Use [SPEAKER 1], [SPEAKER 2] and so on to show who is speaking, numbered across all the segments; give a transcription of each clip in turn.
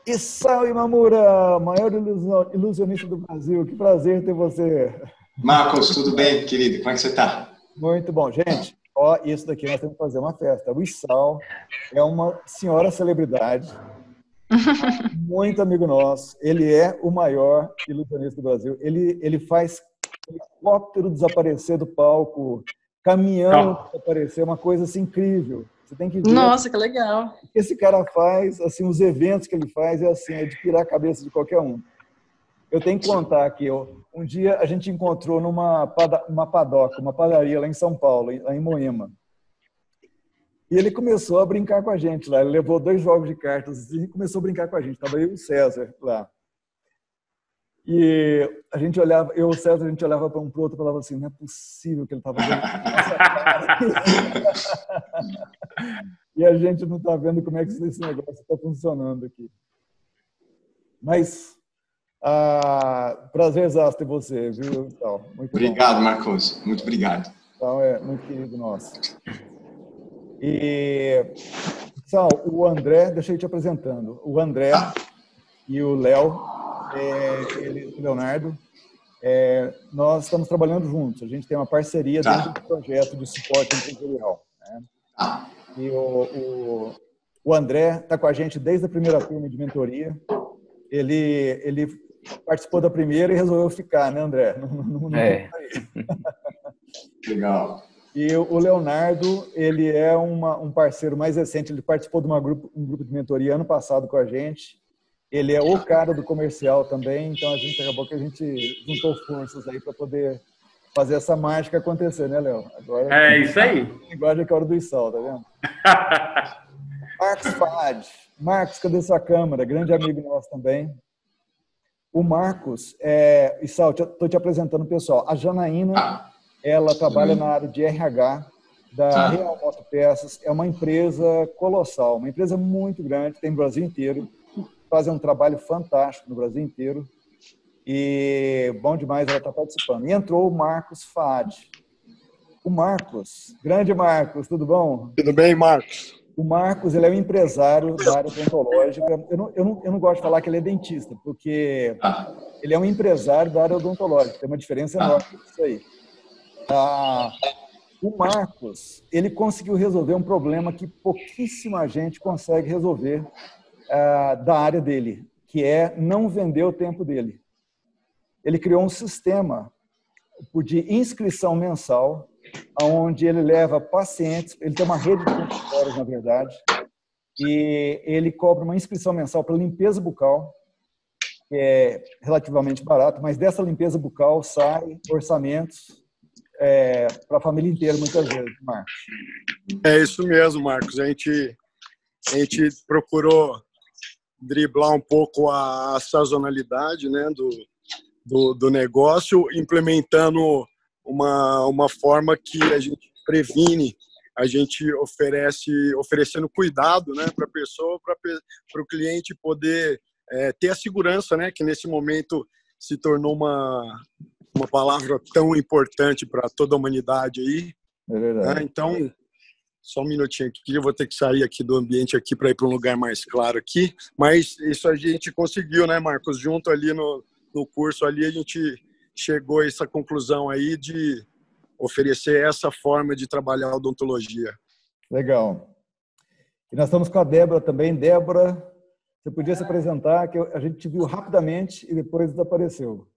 [SPEAKER 1] Isao Imamura, maior ilusionista do Brasil. Que prazer ter você.
[SPEAKER 2] Marcos, tudo bem, querido? Como é que você está?
[SPEAKER 1] Muito bom. Gente, ó, isso daqui nós temos que fazer uma festa. O Isao é uma senhora celebridade, muito amigo nosso. Ele é o maior ilusionista do Brasil. Ele faz helicóptero desaparecer do palco, caminhão
[SPEAKER 3] Ó,
[SPEAKER 1] desaparecer, uma coisa assim incrível. Você tem que ver
[SPEAKER 4] Nossa, que legal.
[SPEAKER 1] o que esse cara faz, assim, os eventos que ele faz é assim, é de pirar a cabeça de qualquer um. Eu tenho que contar aqui, um dia a gente encontrou uma padoca, uma padaria lá em São Paulo, lá em Moema. E ele começou a brincar com a gente lá. Ele levou 2 jogos de cartas e começou a brincar com a gente. Estava eu e o César lá. E a gente olhava, eu e o César, a gente olhava para um para o outro e falava assim, não é possível que ele estava vendo essa cara. E a gente não está vendo como é que esse negócio está funcionando aqui. Mas, prazer exato ter você, viu? Então, muito
[SPEAKER 2] Obrigado,
[SPEAKER 1] bom.
[SPEAKER 2] Marcos. Muito obrigado.
[SPEAKER 1] Então, é muito querido nosso. E, Sal, o André, deixa eu te apresentando. O André e o Léo, o Leonardo, nós estamos trabalhando juntos. A gente tem uma parceria dentro do projeto de suporte empresarial. Né? E o André está com a gente desde a primeira turma de mentoria. Ele participou da primeira e resolveu ficar, né, André? Não
[SPEAKER 2] Legal.
[SPEAKER 1] E o Leonardo, ele é um parceiro mais recente. Ele participou de um grupo de mentoria ano passado com a gente. Ele é o cara do comercial também. Então, acabou que a gente juntou forças aí para poder fazer essa mágica acontecer, né, Léo? Agora,
[SPEAKER 3] é isso aí.
[SPEAKER 1] linguagem que é a hora do Isal, tá vendo? Marcos Fad. Marcos, cadê sua câmera? Grande amigo nosso também. O Marcos, Isal, estou te apresentando, pessoal. A Janaína, ela trabalha na área de RH da Real Motopeças. É uma empresa colossal, uma empresa muito grande, tem no Brasil inteiro. Fazem um trabalho fantástico no Brasil inteiro. E bom demais ela estar participando. E entrou o Marcos Fad. O Marcos, grande Marcos, tudo bom?
[SPEAKER 5] Tudo bem, Marcos?
[SPEAKER 1] O Marcos, ele é um empresário da área odontológica. Eu não gosto de falar que ele é dentista, porque ele é um empresário da área odontológica. Tem uma diferença enorme isso aí. O Marcos, ele conseguiu resolver um problema que pouquíssima gente consegue resolver da área dele, que é não vender o tempo dele. Ele criou um sistema de inscrição mensal, onde ele leva pacientes, ele tem uma rede de consultórios, na verdade, e ele cobra uma inscrição mensal para limpeza bucal, que é relativamente barato, mas dessa limpeza bucal sai orçamentos para a família inteira, muitas vezes, Marcos.
[SPEAKER 5] É isso mesmo, Marcos. A gente procurou driblar um pouco a sazonalidade, né, do negócio, implementando uma forma que a gente previne, a gente oferecendo cuidado, né, para a pessoa, para o cliente poder ter a segurança, né, que nesse momento se tornou uma palavra tão importante para toda a humanidade aí.
[SPEAKER 1] É verdade.
[SPEAKER 5] Né? Então, só um minutinho aqui, eu vou ter que sair aqui do ambiente aqui para ir para um lugar mais claro aqui, mas isso a gente conseguiu, né, Marcos? Junto ali no curso ali, a gente chegou a essa conclusão aí de oferecer essa forma de trabalhar a odontologia.
[SPEAKER 1] Legal. E nós estamos com a Débora também. Débora, você podia se apresentar, que a gente te viu rapidamente e depois desapareceu.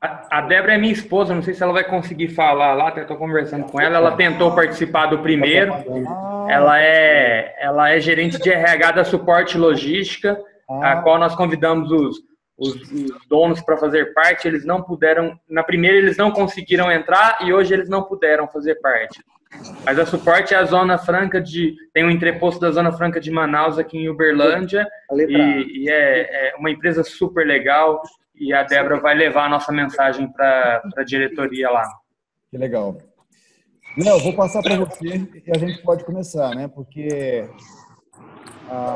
[SPEAKER 3] A Débora é minha esposa, não sei se ela vai conseguir falar lá, até estou conversando com ela. Ela tentou participar do primeiro. Ela é gerente de RH da Suporte Logística, a qual nós convidamos os donos para fazer parte. Eles não puderam, na primeira eles não conseguiram entrar e hoje eles não puderam fazer parte. Mas a Suporte é a Zona Franca tem um entreposto da Zona Franca de Manaus aqui em Uberlândia e é uma empresa super legal. E a Débora vai levar a nossa mensagem para a diretoria lá.
[SPEAKER 1] Que legal. Léo, vou passar para você e a gente pode começar, né? Porque...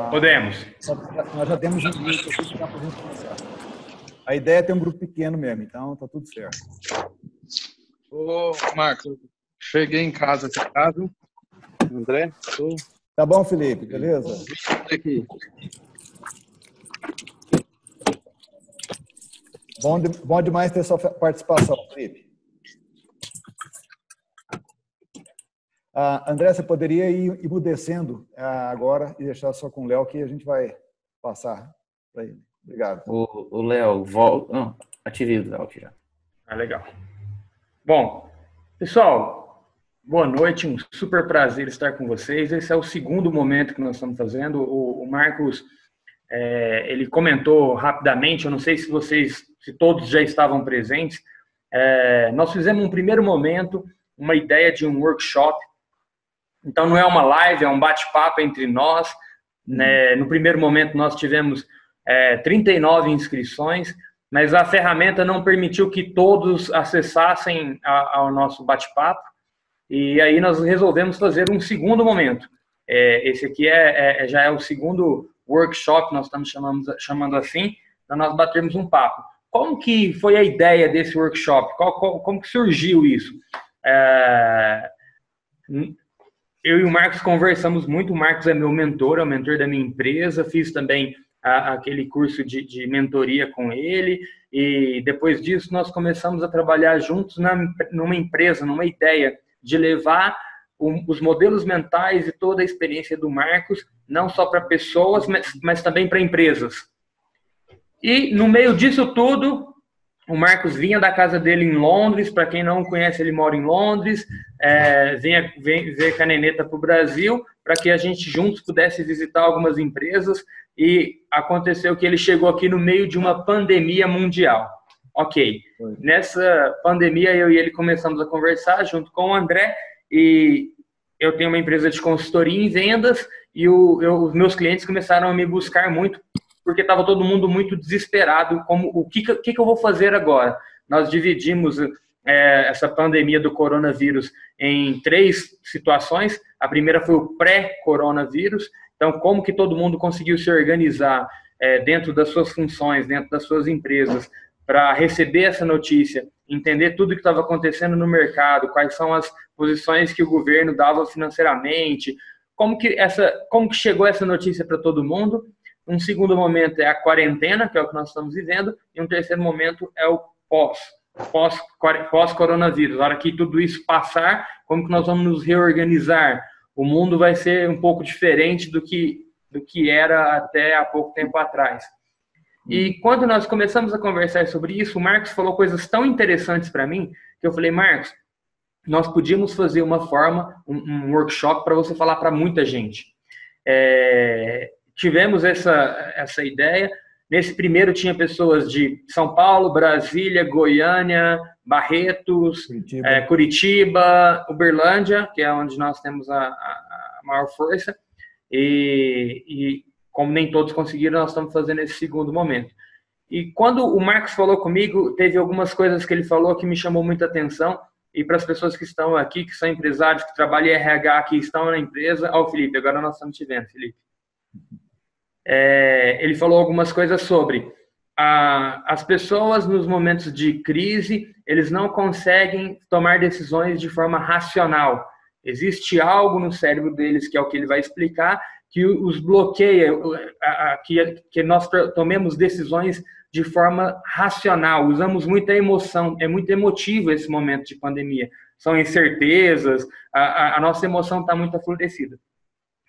[SPEAKER 3] Podemos.
[SPEAKER 1] Nós já temos um grupo aqui para a gente começar. A ideia é ter um grupo pequeno mesmo, então tá tudo certo.
[SPEAKER 6] Ô, Marcos, cheguei em casa, André,
[SPEAKER 1] Tá bom, Felipe, beleza?
[SPEAKER 4] Aqui.
[SPEAKER 1] Bom demais ter sua participação, Felipe. André, você poderia ir emudecendo agora e deixar só com o Léo, que a gente vai passar para ele. Obrigado.
[SPEAKER 4] O Léo, volta. Não, ativei o Léo aqui já.
[SPEAKER 3] Legal. Bom, pessoal, boa noite, um super prazer estar com vocês. Esse é o segundo momento que nós estamos fazendo. O Marcos, ele comentou rapidamente, eu não sei se todos já estavam presentes. Nós fizemos um primeiro momento, uma ideia de um workshop. Então, não é uma live, é um bate-papo entre nós. Né? No primeiro momento, nós tivemos 39 inscrições, mas a ferramenta não permitiu que todos acessassem ao nosso bate-papo. E aí nós resolvemos fazer um segundo momento. Esse aqui já é o segundo workshop, nós estamos chamando assim, para nós batermos um papo. Como que foi a ideia desse workshop? Como que surgiu isso? Eu e o Marcos conversamos muito. O Marcos é meu mentor, é o mentor da minha empresa. Fiz também aquele curso de mentoria com ele. E depois disso, nós começamos a trabalhar juntos numa empresa, numa ideia de levar os modelos mentais e toda a experiência do Marcos, não só para pessoas, mas também para empresas. E no meio disso tudo, o Marcos vinha da casa dele em Londres. Para quem não conhece, ele mora em Londres. Veio com a Neneta para o Brasil para que a gente juntos pudesse visitar algumas empresas. E aconteceu que ele chegou aqui no meio de uma pandemia mundial. Ok. Nessa pandemia, eu e ele começamos a conversar junto com o André. E eu tenho uma empresa de consultoria em vendas. E os meus clientes começaram a me buscar muito, porque estava todo mundo muito desesperado, o que eu vou fazer agora? Nós dividimos essa pandemia do coronavírus em 3 situações. A primeira foi o pré-coronavírus. Então, como que todo mundo conseguiu se organizar dentro das suas funções, dentro das suas empresas, para receber essa notícia, entender tudo o que estava acontecendo no mercado, quais são as posições que o governo dava financeiramente, como que chegou essa notícia para todo mundo. Um segundo momento é a quarentena, que é o que nós estamos vivendo, e um terceiro momento é o pós-coronavírus. Na hora que tudo isso passar, como que nós vamos nos reorganizar? O mundo vai ser um pouco diferente do que era até há pouco tempo atrás. E quando nós começamos a conversar sobre isso, o Marcos falou coisas tão interessantes para mim, que eu falei, Marcos, nós podíamos fazer um workshop para você falar para muita gente. Tivemos essa ideia. Nesse primeiro tinha pessoas de São Paulo, Brasília, Goiânia, Barretos, Curitiba, Uberlândia, que é onde nós temos a maior força. E como nem todos conseguiram, nós estamos fazendo esse segundo momento. E quando o Marcos falou comigo, teve algumas coisas que ele falou que me chamou muita atenção. E para as pessoas que estão aqui, que são empresários, que trabalham em RH, que estão na empresa... Ó, Felipe, agora nós estamos te vendo, Felipe. Ele falou algumas coisas sobre as pessoas nos momentos de crise, eles não conseguem tomar decisões de forma racional. Existe algo no cérebro deles, que é o que ele vai explicar, que os bloqueia, que nós tomemos decisões de forma racional. Usamos muita emoção, é muito emotivo esse momento de pandemia. São incertezas, a nossa emoção está muito aflorescida.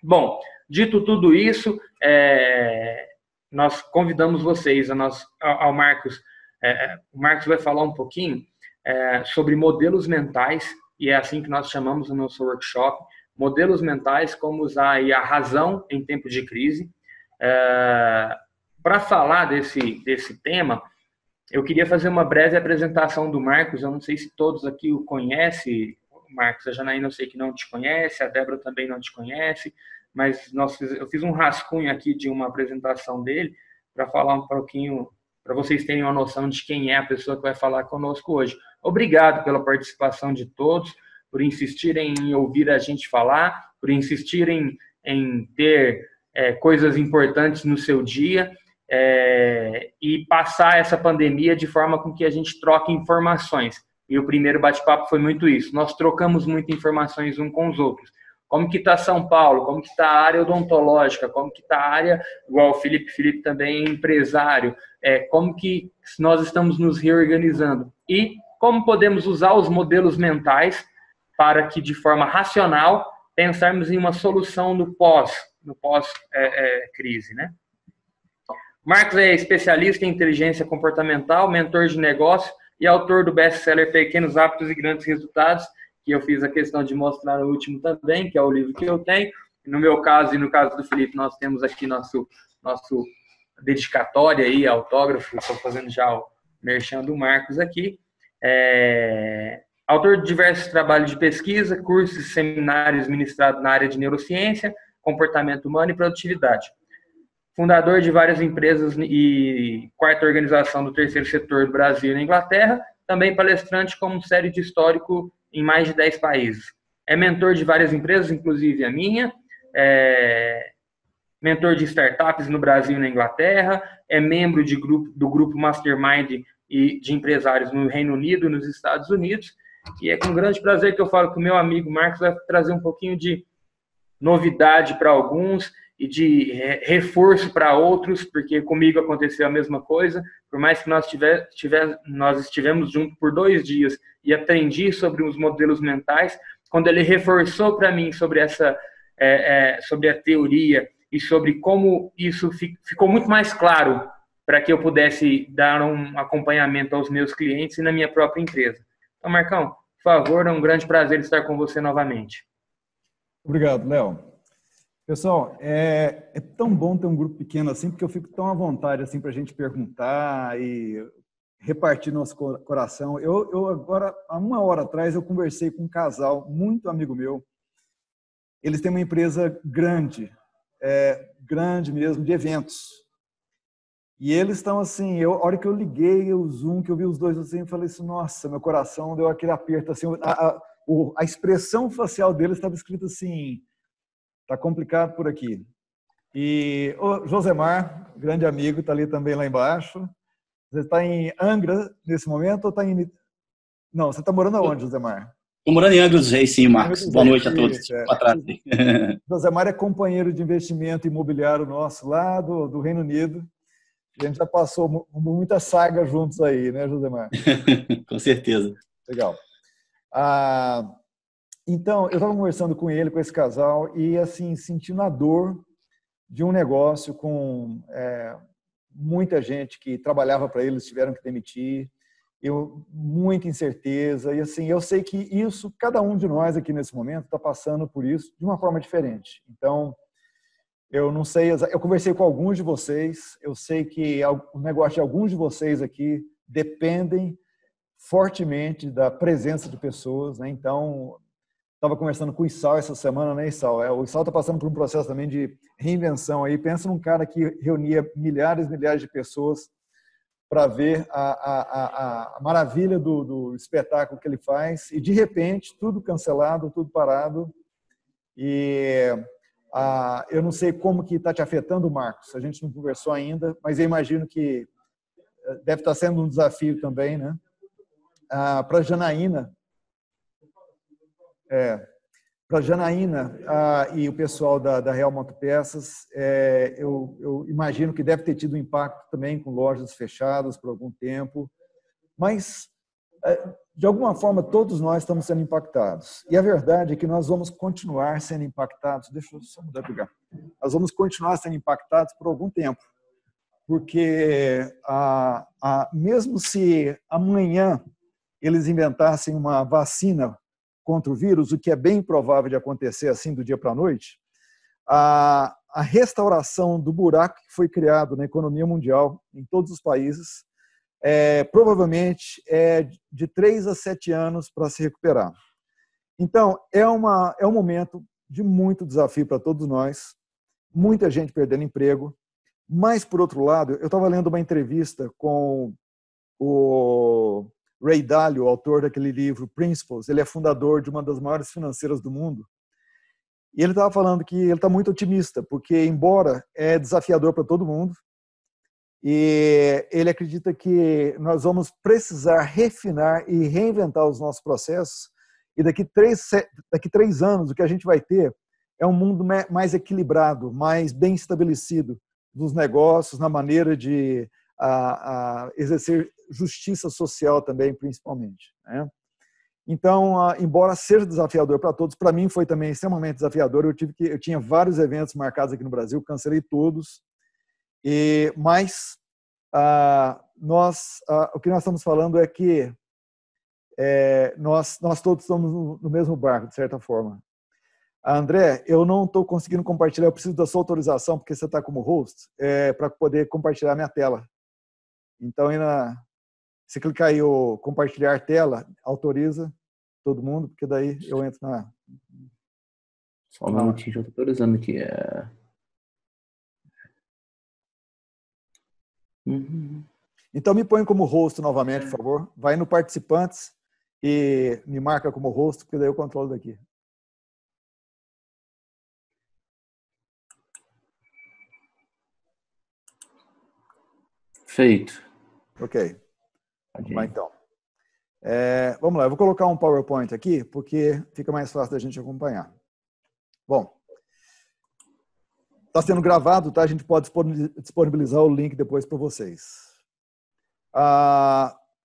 [SPEAKER 3] Bom, dito tudo isso, nós convidamos vocês, ao Marcos. O Marcos vai falar um pouquinho sobre modelos mentais, e é assim que nós chamamos o nosso workshop, modelos mentais, como usar aí a razão em tempo de crise. Para falar desse tema, eu queria fazer uma breve apresentação do Marcos. Eu não sei se todos aqui o conhecem, Marcos. A Janaína eu sei que não te conhece, a Débora também não te conhece, mas eu fiz um rascunho aqui de uma apresentação dele para falar um pouquinho, para vocês terem uma noção de quem é a pessoa que vai falar conosco hoje. Obrigado pela participação de todos, por insistirem em ouvir a gente falar, por insistirem em ter coisas importantes no seu dia e passar essa pandemia de forma com que a gente troque informações. E o primeiro bate-papo foi muito isso. Nós trocamos muitas informações uns com os outros. como que está São Paulo, como que está a área odontológica, como que está a área, igual o Felipe também é empresário, como que nós estamos nos reorganizando e como podemos usar os modelos mentais para que, de forma racional, pensarmos em uma solução no pós-crise, né? Marcos é especialista em inteligência comportamental, mentor de negócio e autor do best-seller Pequenos Hábitos e Grandes Resultados, que eu fiz a questão de mostrar no último também, que é o livro que eu tenho. No meu caso e no caso do Felipe, nós temos aqui nosso dedicatório aí, autógrafo, estou fazendo já o merchan do Marcos aqui. Autor de diversos trabalhos de pesquisa, cursos e seminários ministrados na área de neurociência, comportamento humano e produtividade. Fundador de várias empresas e quarta organização do terceiro setor do Brasil e na Inglaterra, também palestrante como série de histórico em mais de 10 países. É mentor de várias empresas, inclusive a minha, mentor de startups no Brasil e na Inglaterra, é membro do grupo Mastermind e de empresários no Reino Unido e nos Estados Unidos, e é com grande prazer que eu falo que o meu amigo Marcos vai trazer um pouquinho de novidade para alguns e de reforço para outros, porque comigo aconteceu a mesma coisa, por mais que nós estivemos juntos por 2 dias e aprendi sobre os modelos mentais, quando ele reforçou para mim sobre sobre a teoria e sobre como isso ficou muito mais claro para que eu pudesse dar um acompanhamento aos meus clientes e na minha própria empresa. Então, Marcão, por favor, é um grande prazer estar com você novamente.
[SPEAKER 1] Obrigado, Léo. Pessoal, é tão bom ter um grupo pequeno assim, porque eu fico tão à vontade assim para a gente perguntar e repartir nosso coração. Eu agora, há 1 hora atrás, eu conversei com um casal muito amigo meu. Eles têm uma empresa grande mesmo, de eventos. E eles estão assim, a hora que eu liguei o Zoom, que eu vi os dois assim, eu falei assim, nossa, meu coração deu aquele aperto assim, a expressão facial deles estava escrito assim, tá complicado por aqui. E o Josemar, grande amigo, está ali também lá embaixo. Você está em Angra nesse momento ou está em... Não, você está morando aonde, Josemar?
[SPEAKER 6] Estou morando em Angra dos Reis, sim, Marcos. Boa noite a todos.
[SPEAKER 1] Josemar é companheiro de investimento imobiliário nosso lá do Reino Unido. A gente já passou muita saga juntos aí, né, Josemar?
[SPEAKER 6] Com certeza.
[SPEAKER 1] Legal. Então, eu estava conversando com ele, com esse casal, e assim, sentindo a dor de um negócio com muita gente que trabalhava para eles, tiveram que demitir, muita incerteza, e assim, eu sei que isso, cada um de nós aqui nesse momento está passando por isso de uma forma diferente. Então, eu não sei, eu conversei com alguns de vocês, eu sei que o negócio de alguns de vocês aqui dependem fortemente da presença de pessoas, né? Então, estava conversando com o Issal essa semana, né, Issal? O Issal está passando por um processo também de reinvenção aí. Pensa num cara que reunia milhares e milhares de pessoas para ver a maravilha do espetáculo que ele faz e, de repente, tudo cancelado, tudo parado. E eu não sei como que está te afetando, Marcos. A gente não conversou ainda, mas eu imagino que deve estar sendo um desafio também, né? Para a Janaína, e o pessoal da Real Motopeças, eu imagino que deve ter tido um impacto também com lojas fechadas por algum tempo, mas, de alguma forma, todos nós estamos sendo impactados. E a verdade é que nós vamos continuar sendo impactados, deixa eu só mudar de lugar, nós vamos continuar sendo impactados por algum tempo, porque mesmo se amanhã eles inventassem uma vacina contra o vírus, o que é bem provável de acontecer assim do dia para a noite, a restauração do buraco que foi criado na economia mundial, em todos os países, provavelmente é de 3 a 7 anos para se recuperar. Então, é um momento de muito desafio para todos nós, muita gente perdendo emprego, mas, por outro lado, eu estava lendo uma entrevista com o Ray Dalio, autor daquele livro Principles. Ele é fundador de uma das maiores financeiras do mundo. E ele estava falando que ele está muito otimista, porque, embora é desafiador para todo mundo, e ele acredita que nós vamos precisar refinar e reinventar os nossos processos, E daqui 3 anos, o que a gente vai ter é um mundo mais equilibrado, mais bem estabelecido nos negócios, na maneira de exercer justiça social também, principalmente, né? Então, embora seja desafiador para todos, para mim foi também extremamente desafiador. Eu tinha vários eventos marcados aqui no Brasil, cancelei todos. Mas o que nós estamos falando é que nós todos estamos no mesmo barco, de certa forma. André, eu não estou conseguindo compartilhar, eu preciso da sua autorização, porque você está como host, para poder compartilhar minha tela. Então, se clicar aí o compartilhar tela, autoriza todo mundo, porque daí eu entro na...
[SPEAKER 4] Só um minutinho, já estou autorizando aqui.
[SPEAKER 1] Então, me põe como host novamente, por favor. Vai no participantes e me marca como host, porque daí eu controlo daqui.
[SPEAKER 4] Feito.
[SPEAKER 1] Ok. Vamos lá, então. Vamos lá, eu vou colocar um PowerPoint aqui, porque fica mais fácil da gente acompanhar. Bom, está sendo gravado, tá? A gente pode disponibilizar o link depois para vocês.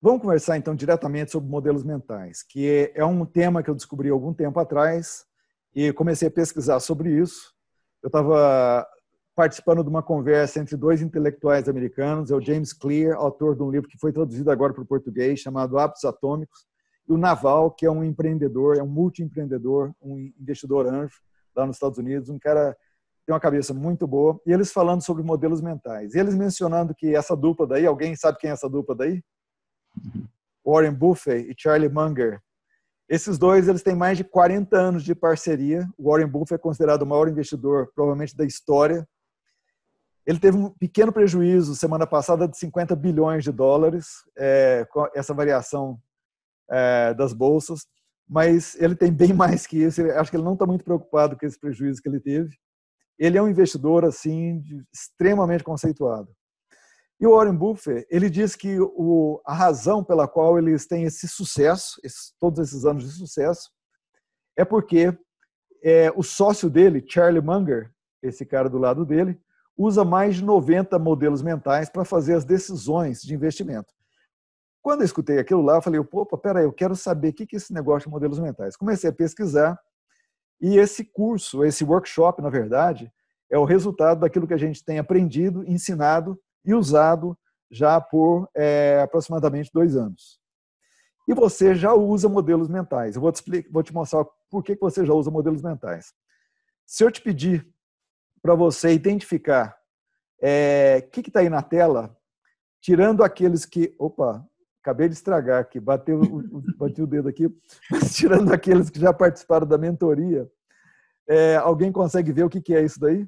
[SPEAKER 1] Vamos conversar, então, diretamente sobre modelos mentais, que é um tema que eu descobri algum tempo atrás e comecei a pesquisar sobre isso. Eu estava participando de uma conversa entre 2 intelectuais americanos, é o James Clear, autor de um livro que foi traduzido agora para o português, chamado Hábitos Atômicos, e o Naval, que é um empreendedor, é um multiempreendedor, um investidor anjo lá nos Estados Unidos, um cara que tem uma cabeça muito boa, e eles falando sobre modelos mentais. E eles mencionando que essa dupla daí, alguém sabe quem é essa dupla daí? Warren Buffett e Charlie Munger. Esses dois, eles têm mais de 40 anos de parceria. O Warren Buffett é considerado o maior investidor, provavelmente, da história. Ele teve um pequeno prejuízo semana passada de 50 bilhões de dólares, com essa variação das bolsas, mas ele tem bem mais que isso. Acho que ele não está muito preocupado com esse prejuízo que ele teve. Ele é um investidor assim, extremamente conceituado. E o Warren Buffett, ele diz que a razão pela qual eles têm esse sucesso, todos esses anos de sucesso, é porque o sócio dele, Charlie Munger, esse cara do lado dele, usa mais de 90 modelos mentais para fazer as decisões de investimento. Quando eu escutei aquilo lá, eu falei, opa, peraí, eu quero saber o que é esse negócio de modelos mentais. Comecei a pesquisar e esse curso, esse workshop, na verdade, é o resultado daquilo que a gente tem aprendido, ensinado e usado já por aproximadamente 2 anos. E você já usa modelos mentais. Eu vou te mostrar por que você já usa modelos mentais. Se eu te pedir para você identificar o que está aí na tela, tirando aqueles que... Opa, acabei de estragar aqui, bati o dedo aqui, mas tirando aqueles que já participaram da mentoria, alguém consegue ver o que é isso daí?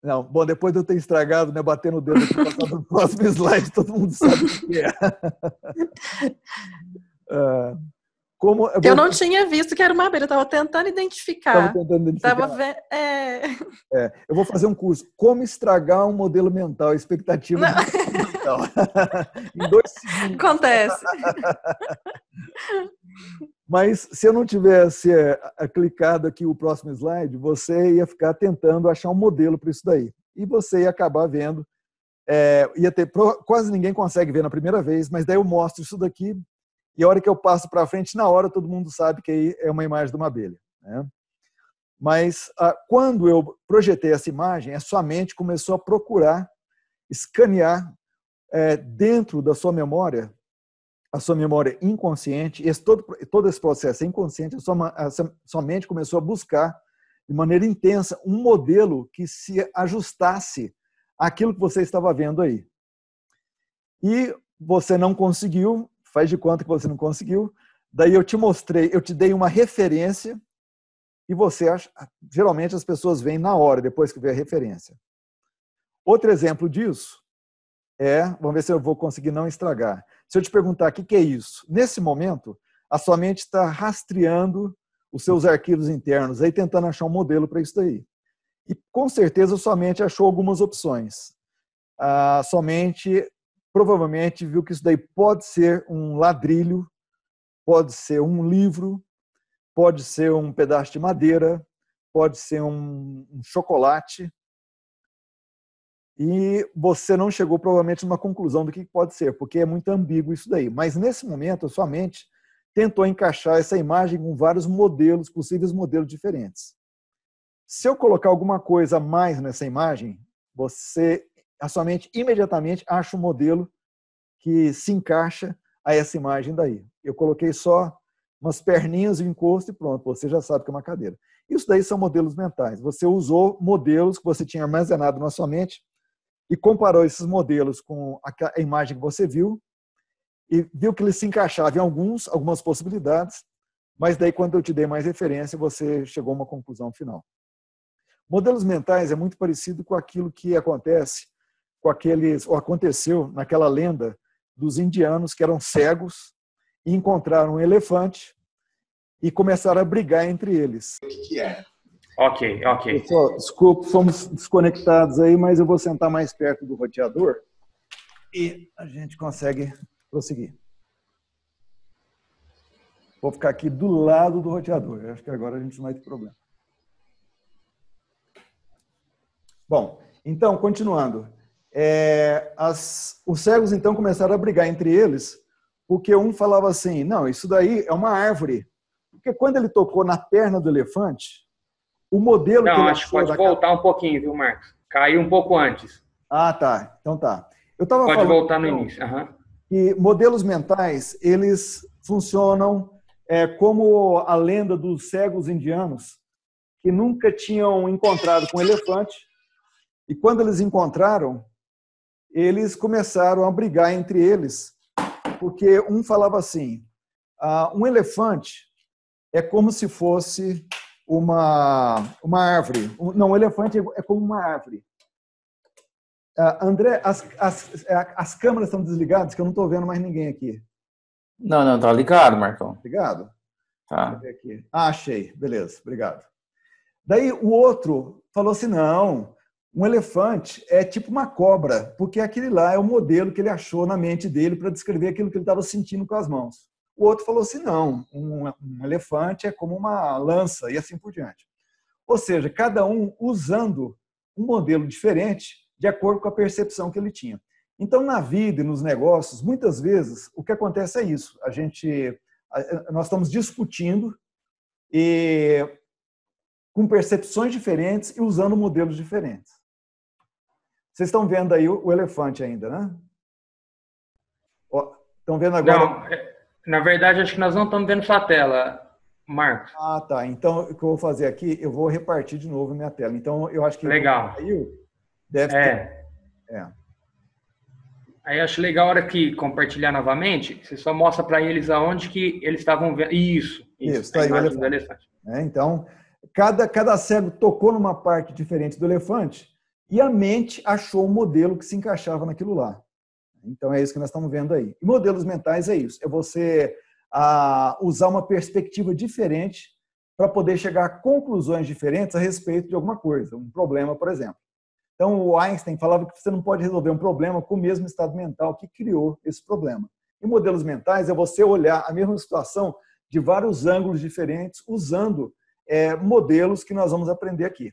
[SPEAKER 1] Não, bom, depois de eu ter estragado, né, batendo o dedo aqui, passar para o próximo slide, todo mundo sabe o que é.
[SPEAKER 7] Eu não tinha visto que era uma abelha, eu estava tentando identificar.
[SPEAKER 1] Eu vou fazer um curso, como estragar um modelo mental, expectativa de modelo mental. Em 2 segundos.
[SPEAKER 7] Acontece.
[SPEAKER 1] Mas se eu não tivesse clicado aqui o próximo slide, você ia ficar tentando achar um modelo para isso daí. E você ia acabar vendo, quase ninguém consegue ver na primeira vez, mas daí eu mostro isso daqui, e a hora que eu passo para frente, na hora todo mundo sabe que aí é uma imagem de uma abelha, né? Mas quando eu projetei essa imagem, a sua mente começou a procurar, escanear dentro da sua memória, a sua memória inconsciente, todo esse processo é inconsciente, a sua mente começou a buscar de maneira intensa um modelo que se ajustasse àquilo que você estava vendo aí. E você não conseguiu, faz de conta que você não conseguiu, daí eu te mostrei, eu te dei uma referência e você acha, geralmente as pessoas veem na hora, depois que vê a referência. Outro exemplo disso vamos ver se eu vou conseguir não estragar. Se eu te perguntar o que é isso, nesse momento, a sua mente está rastreando os seus arquivos internos, aí tentando achar um modelo para isso daí. E com certeza a sua mente achou algumas opções. A sua mente provavelmente viu que isso daí pode ser um ladrilho, pode ser um livro, pode ser um pedaço de madeira, pode ser um chocolate. E você não chegou provavelmente numa conclusão do que pode ser, porque é muito ambíguo isso daí. Mas nesse momento, a sua mente tentou encaixar essa imagem com vários modelos, possíveis modelos diferentes. Se eu colocar alguma coisa a mais nessa imagem, a sua mente imediatamente acha um modelo que se encaixa a essa imagem daí. Eu coloquei só umas perninhas e um encosto e pronto, você já sabe que é uma cadeira. Isso daí são modelos mentais. Você usou modelos que você tinha armazenado na sua mente e comparou esses modelos com a imagem que você viu e viu que eles se encaixavam em algumas possibilidades, mas daí quando eu te dei mais referência, você chegou a uma conclusão final. Modelos mentais é muito parecido com aquilo que acontece ou aconteceu naquela lenda dos indianos que eram cegos e encontraram um elefante e começaram a brigar entre eles.
[SPEAKER 2] O que é?
[SPEAKER 3] Ok.
[SPEAKER 1] Pessoal, desculpa, fomos desconectados aí, mas eu vou sentar mais perto do roteador e a gente consegue prosseguir. Vou ficar aqui do lado do roteador. Eu acho que agora a gente não vai ter problema. Bom, então, continuando. Os cegos, então, começaram a brigar entre eles, porque um falava assim, não, isso daí é uma árvore. Porque quando ele tocou na perna do elefante, o modelo que ele
[SPEAKER 3] acho que pode voltar um pouquinho, viu, Marcos? Caiu um pouco antes.
[SPEAKER 1] Ah, tá. Então tá.
[SPEAKER 3] Pode voltar no início. Uhum.
[SPEAKER 1] Que modelos mentais, eles funcionam como a lenda dos cegos indianos, que nunca tinham encontrado com um elefante, e quando eles encontraram, eles começaram a brigar entre eles, porque um falava assim, um elefante é como se fosse uma árvore. Não, um elefante é como uma árvore. André, as câmeras estão desligadas, que eu não estou vendo mais ninguém aqui.
[SPEAKER 4] Não, tá ligado, Marcão.
[SPEAKER 1] Ligado?
[SPEAKER 4] Tá.
[SPEAKER 1] Deixa eu ver aqui. Achei. Beleza, obrigado. Daí o outro falou assim, não, um elefante é tipo uma cobra, porque aquele lá é o modelo que ele achou na mente dele para descrever aquilo que ele estava sentindo com as mãos. O outro falou assim, não, um elefante é como uma lança e assim por diante. Ou seja, cada um usando um modelo diferente de acordo com a percepção que ele tinha. Então, na vida e nos negócios, muitas vezes, o que acontece é isso. Nós estamos discutindo com percepções diferentes e usando modelos diferentes. Vocês estão vendo aí o elefante ainda, né? Estão vendo agora?
[SPEAKER 3] Não, na verdade, acho que nós não estamos vendo sua tela, Marcos.
[SPEAKER 1] Ah, tá. Então, o que eu vou fazer aqui, eu vou repartir de novo a minha tela. Então, eu acho que...
[SPEAKER 3] Legal.
[SPEAKER 1] Deve ter.
[SPEAKER 3] Aí acho legal a hora que compartilhar novamente, você só mostra para eles aonde que eles estavam vendo. Isso.
[SPEAKER 1] Tá aí o elefante. Então, cada cego tocou numa parte diferente do elefante e a mente achou um modelo que se encaixava naquilo lá. Então, é isso que nós estamos vendo aí. E modelos mentais é isso. É você usar uma perspectiva diferente para poder chegar a conclusões diferentes a respeito de alguma coisa. Um problema, por exemplo. Então, o Einstein falava que você não pode resolver um problema com o mesmo estado mental que criou esse problema. E modelos mentais é você olhar a mesma situação de vários ângulos diferentes, usando modelos que nós vamos aprender aqui.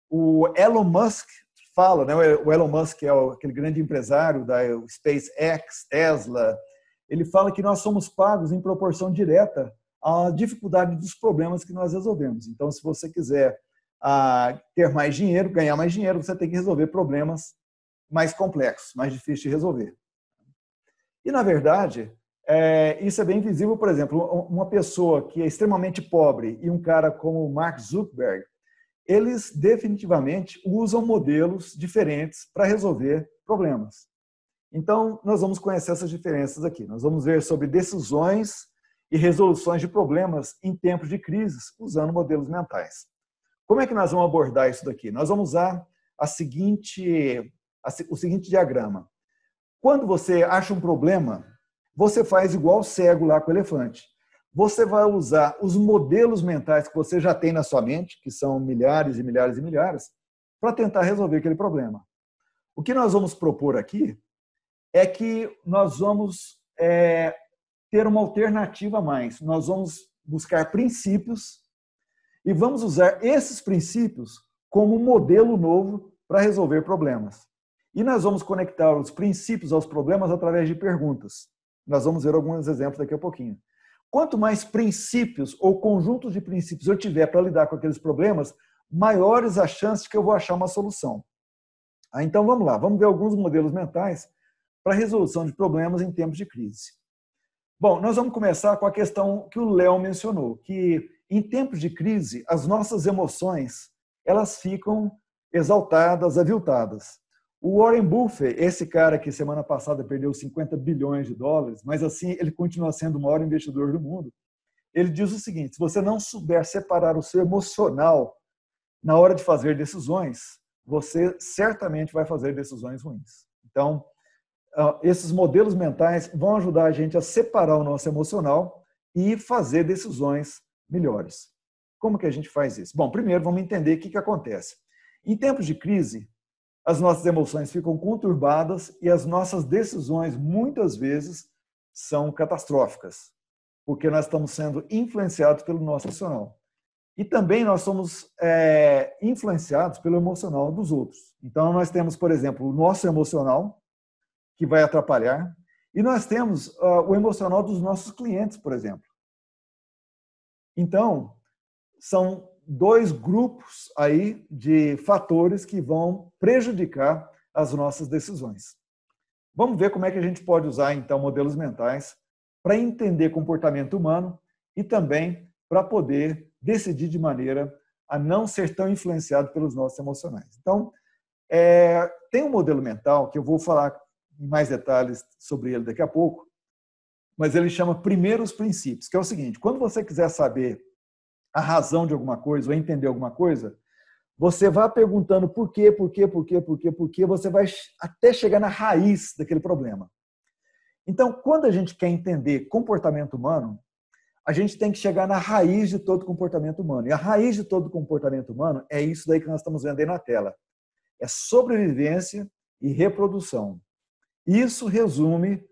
[SPEAKER 1] O Elon Musk fala, né? O Elon Musk é aquele grande empresário da SpaceX, Tesla, ele fala que nós somos pagos em proporção direta à dificuldade dos problemas que nós resolvemos. Então, se você quiser ter mais dinheiro, ganhar mais dinheiro, você tem que resolver problemas mais complexos, mais difíceis de resolver. E, na verdade, isso é bem visível, por exemplo, uma pessoa que é extremamente pobre e um cara como o Mark Zuckerberg, eles definitivamente usam modelos diferentes para resolver problemas. Então, nós vamos conhecer essas diferenças aqui. Nós vamos ver sobre decisões e resoluções de problemas em tempos de crises, usando modelos mentais. Como é que nós vamos abordar isso daqui? Nós vamos usar o seguinte diagrama. Quando você acha um problema, você faz igual o cego lá com o elefante. Você vai usar os modelos mentais que você já tem na sua mente, que são milhares e milhares e milhares, para tentar resolver aquele problema. O que nós vamos propor aqui é que nós vamos ter uma alternativa a mais. Nós vamos buscar princípios e vamos usar esses princípios como um modelo novo para resolver problemas. E nós vamos conectar os princípios aos problemas através de perguntas. Nós vamos ver alguns exemplos daqui a pouquinho. Quanto mais princípios ou conjuntos de princípios eu tiver para lidar com aqueles problemas, maiores as chances que eu vou achar uma solução. Então vamos lá, vamos ver alguns modelos mentais para resolução de problemas em tempos de crise. Bom, nós vamos começar com a questão que o Léo mencionou, que em tempos de crise, as nossas emoções, elas ficam exaltadas, aviltadas. O Warren Buffett, esse cara que semana passada perdeu 50 bilhões de dólares, mas assim ele continua sendo o maior investidor do mundo, ele diz o seguinte: se você não souber separar o seu emocional na hora de fazer decisões, você certamente vai fazer decisões ruins. Então, esses modelos mentais vão ajudar a gente a separar o nosso emocional e fazer decisões melhores. Como que a gente faz isso? Bom, primeiro vamos entender o que acontece. Em tempos de crise, as nossas emoções ficam conturbadas e as nossas decisões, muitas vezes, são catastróficas, porque nós estamos sendo influenciados pelo nosso emocional. E também nós somos influenciados pelo emocional dos outros. Então, nós temos, por exemplo, o nosso emocional, que vai atrapalhar, e nós temos o emocional dos nossos clientes, por exemplo. Então, são dois grupos aí de fatores que vão prejudicar as nossas decisões. Vamos ver como é que a gente pode usar, então, modelos mentais para entender comportamento humano e também para poder decidir de maneira a não ser tão influenciado pelos nossos emocionais. Então, tem um modelo mental que eu vou falar em mais detalhes sobre ele daqui a pouco, mas ele chama primeiros princípios, que é o seguinte: quando você quiser saber a razão de alguma coisa ou entender alguma coisa, você vai perguntando por quê, você vai até chegar na raiz daquele problema. Então, quando a gente quer entender comportamento humano, a gente tem que chegar na raiz de todo comportamento humano. E a raiz de todo comportamento humano é isso daí que nós estamos vendo aí na tela. É sobrevivência e reprodução. Isso resume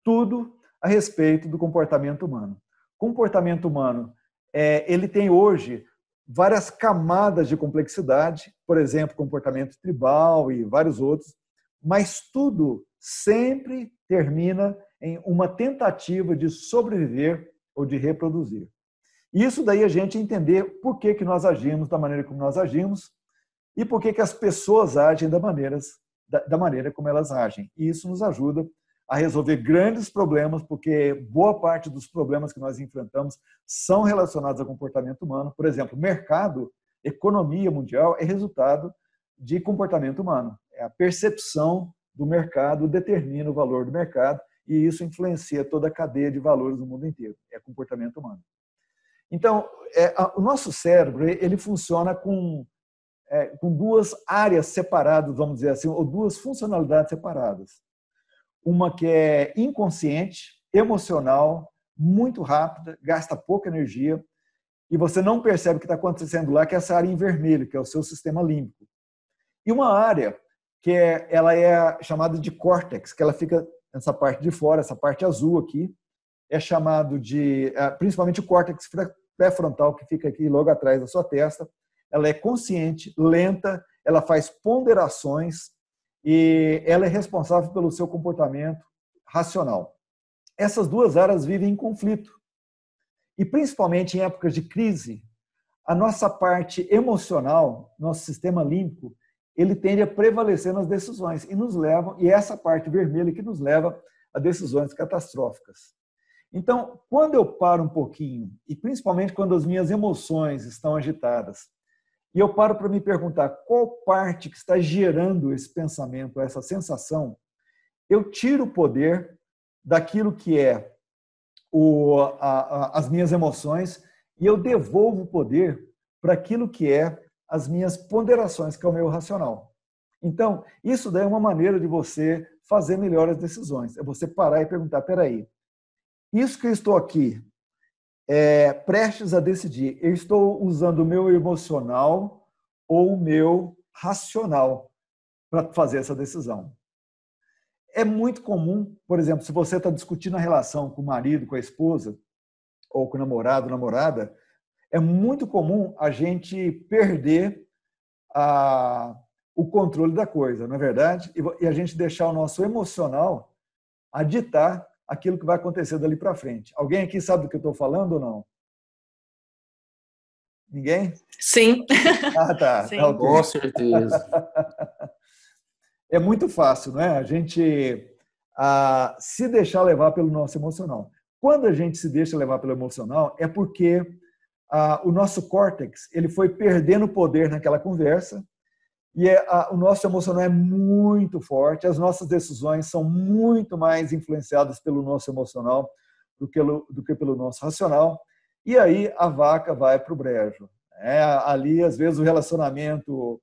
[SPEAKER 1] tudo a respeito do comportamento humano. Comportamento humano, ele tem hoje várias camadas de complexidade, por exemplo, comportamento tribal e vários outros, mas tudo sempre termina em uma tentativa de sobreviver ou de reproduzir. Isso daí a gente entender por que nós agimos da maneira como nós agimos e por que as pessoas agem da maneira como elas agem. E isso nos ajuda a resolver grandes problemas, porque boa parte dos problemas que nós enfrentamos são relacionados ao comportamento humano. Por exemplo, mercado, economia mundial é resultado de comportamento humano. A percepção do mercado determina o valor do mercado e isso influencia toda a cadeia de valores do mundo inteiro. É comportamento humano. Então, o nosso cérebro ele funciona com duas áreas separadas, vamos dizer assim, ou duas funcionalidades separadas. Uma que é inconsciente, emocional, muito rápida, gasta pouca energia, e você não percebe o que está acontecendo lá, que é essa área em vermelho, que é o seu sistema límbico. E uma área que ela é chamada de córtex, que ela fica nessa parte de fora, essa parte azul aqui, é chamado de, principalmente o córtex pré-frontal, que fica aqui logo atrás da sua testa. Ela é consciente, lenta, ela faz ponderações e ela é responsável pelo seu comportamento racional. Essas duas áreas vivem em conflito. E principalmente em épocas de crise, a nossa parte emocional, nosso sistema límbico, ele tende a prevalecer nas decisões e essa parte vermelha que nos leva a decisões catastróficas. Então, quando eu paro um pouquinho, e principalmente quando as minhas emoções estão agitadas, e eu paro para me perguntar qual parte que está gerando esse pensamento, essa sensação, eu tiro o poder daquilo que é as minhas emoções e eu devolvo o poder para aquilo que é as minhas ponderações, que é o meu racional. Então, isso daí é uma maneira de você fazer melhores decisões. É você parar e perguntar, peraí, isso que eu estou aqui prestes a decidir, eu estou usando o meu emocional ou o meu racional para fazer essa decisão? é muito comum, por exemplo, se você está discutindo a relação com o marido, com a esposa, ou com o namorado, namorada, é muito comum a gente perder o controle da coisa, não é verdade? E a gente deixar o nosso emocional a ditar aquilo que vai acontecer dali para frente. Alguém aqui sabe do que eu estou falando ou não? Ninguém?
[SPEAKER 7] Sim.
[SPEAKER 1] Ah, tá.
[SPEAKER 7] Sim.
[SPEAKER 1] Okay.
[SPEAKER 4] Com certeza.
[SPEAKER 1] É muito fácil, não é? A gente se deixar levar pelo nosso emocional. Quando a gente se deixa levar pelo emocional, é porque o nosso córtex ele foi perdendo poder naquela conversa e o nosso emocional é muito forte, as nossas decisões são muito mais influenciadas pelo nosso emocional do que pelo nosso racional, e aí a vaca vai para o brejo. Ali, às vezes, o relacionamento,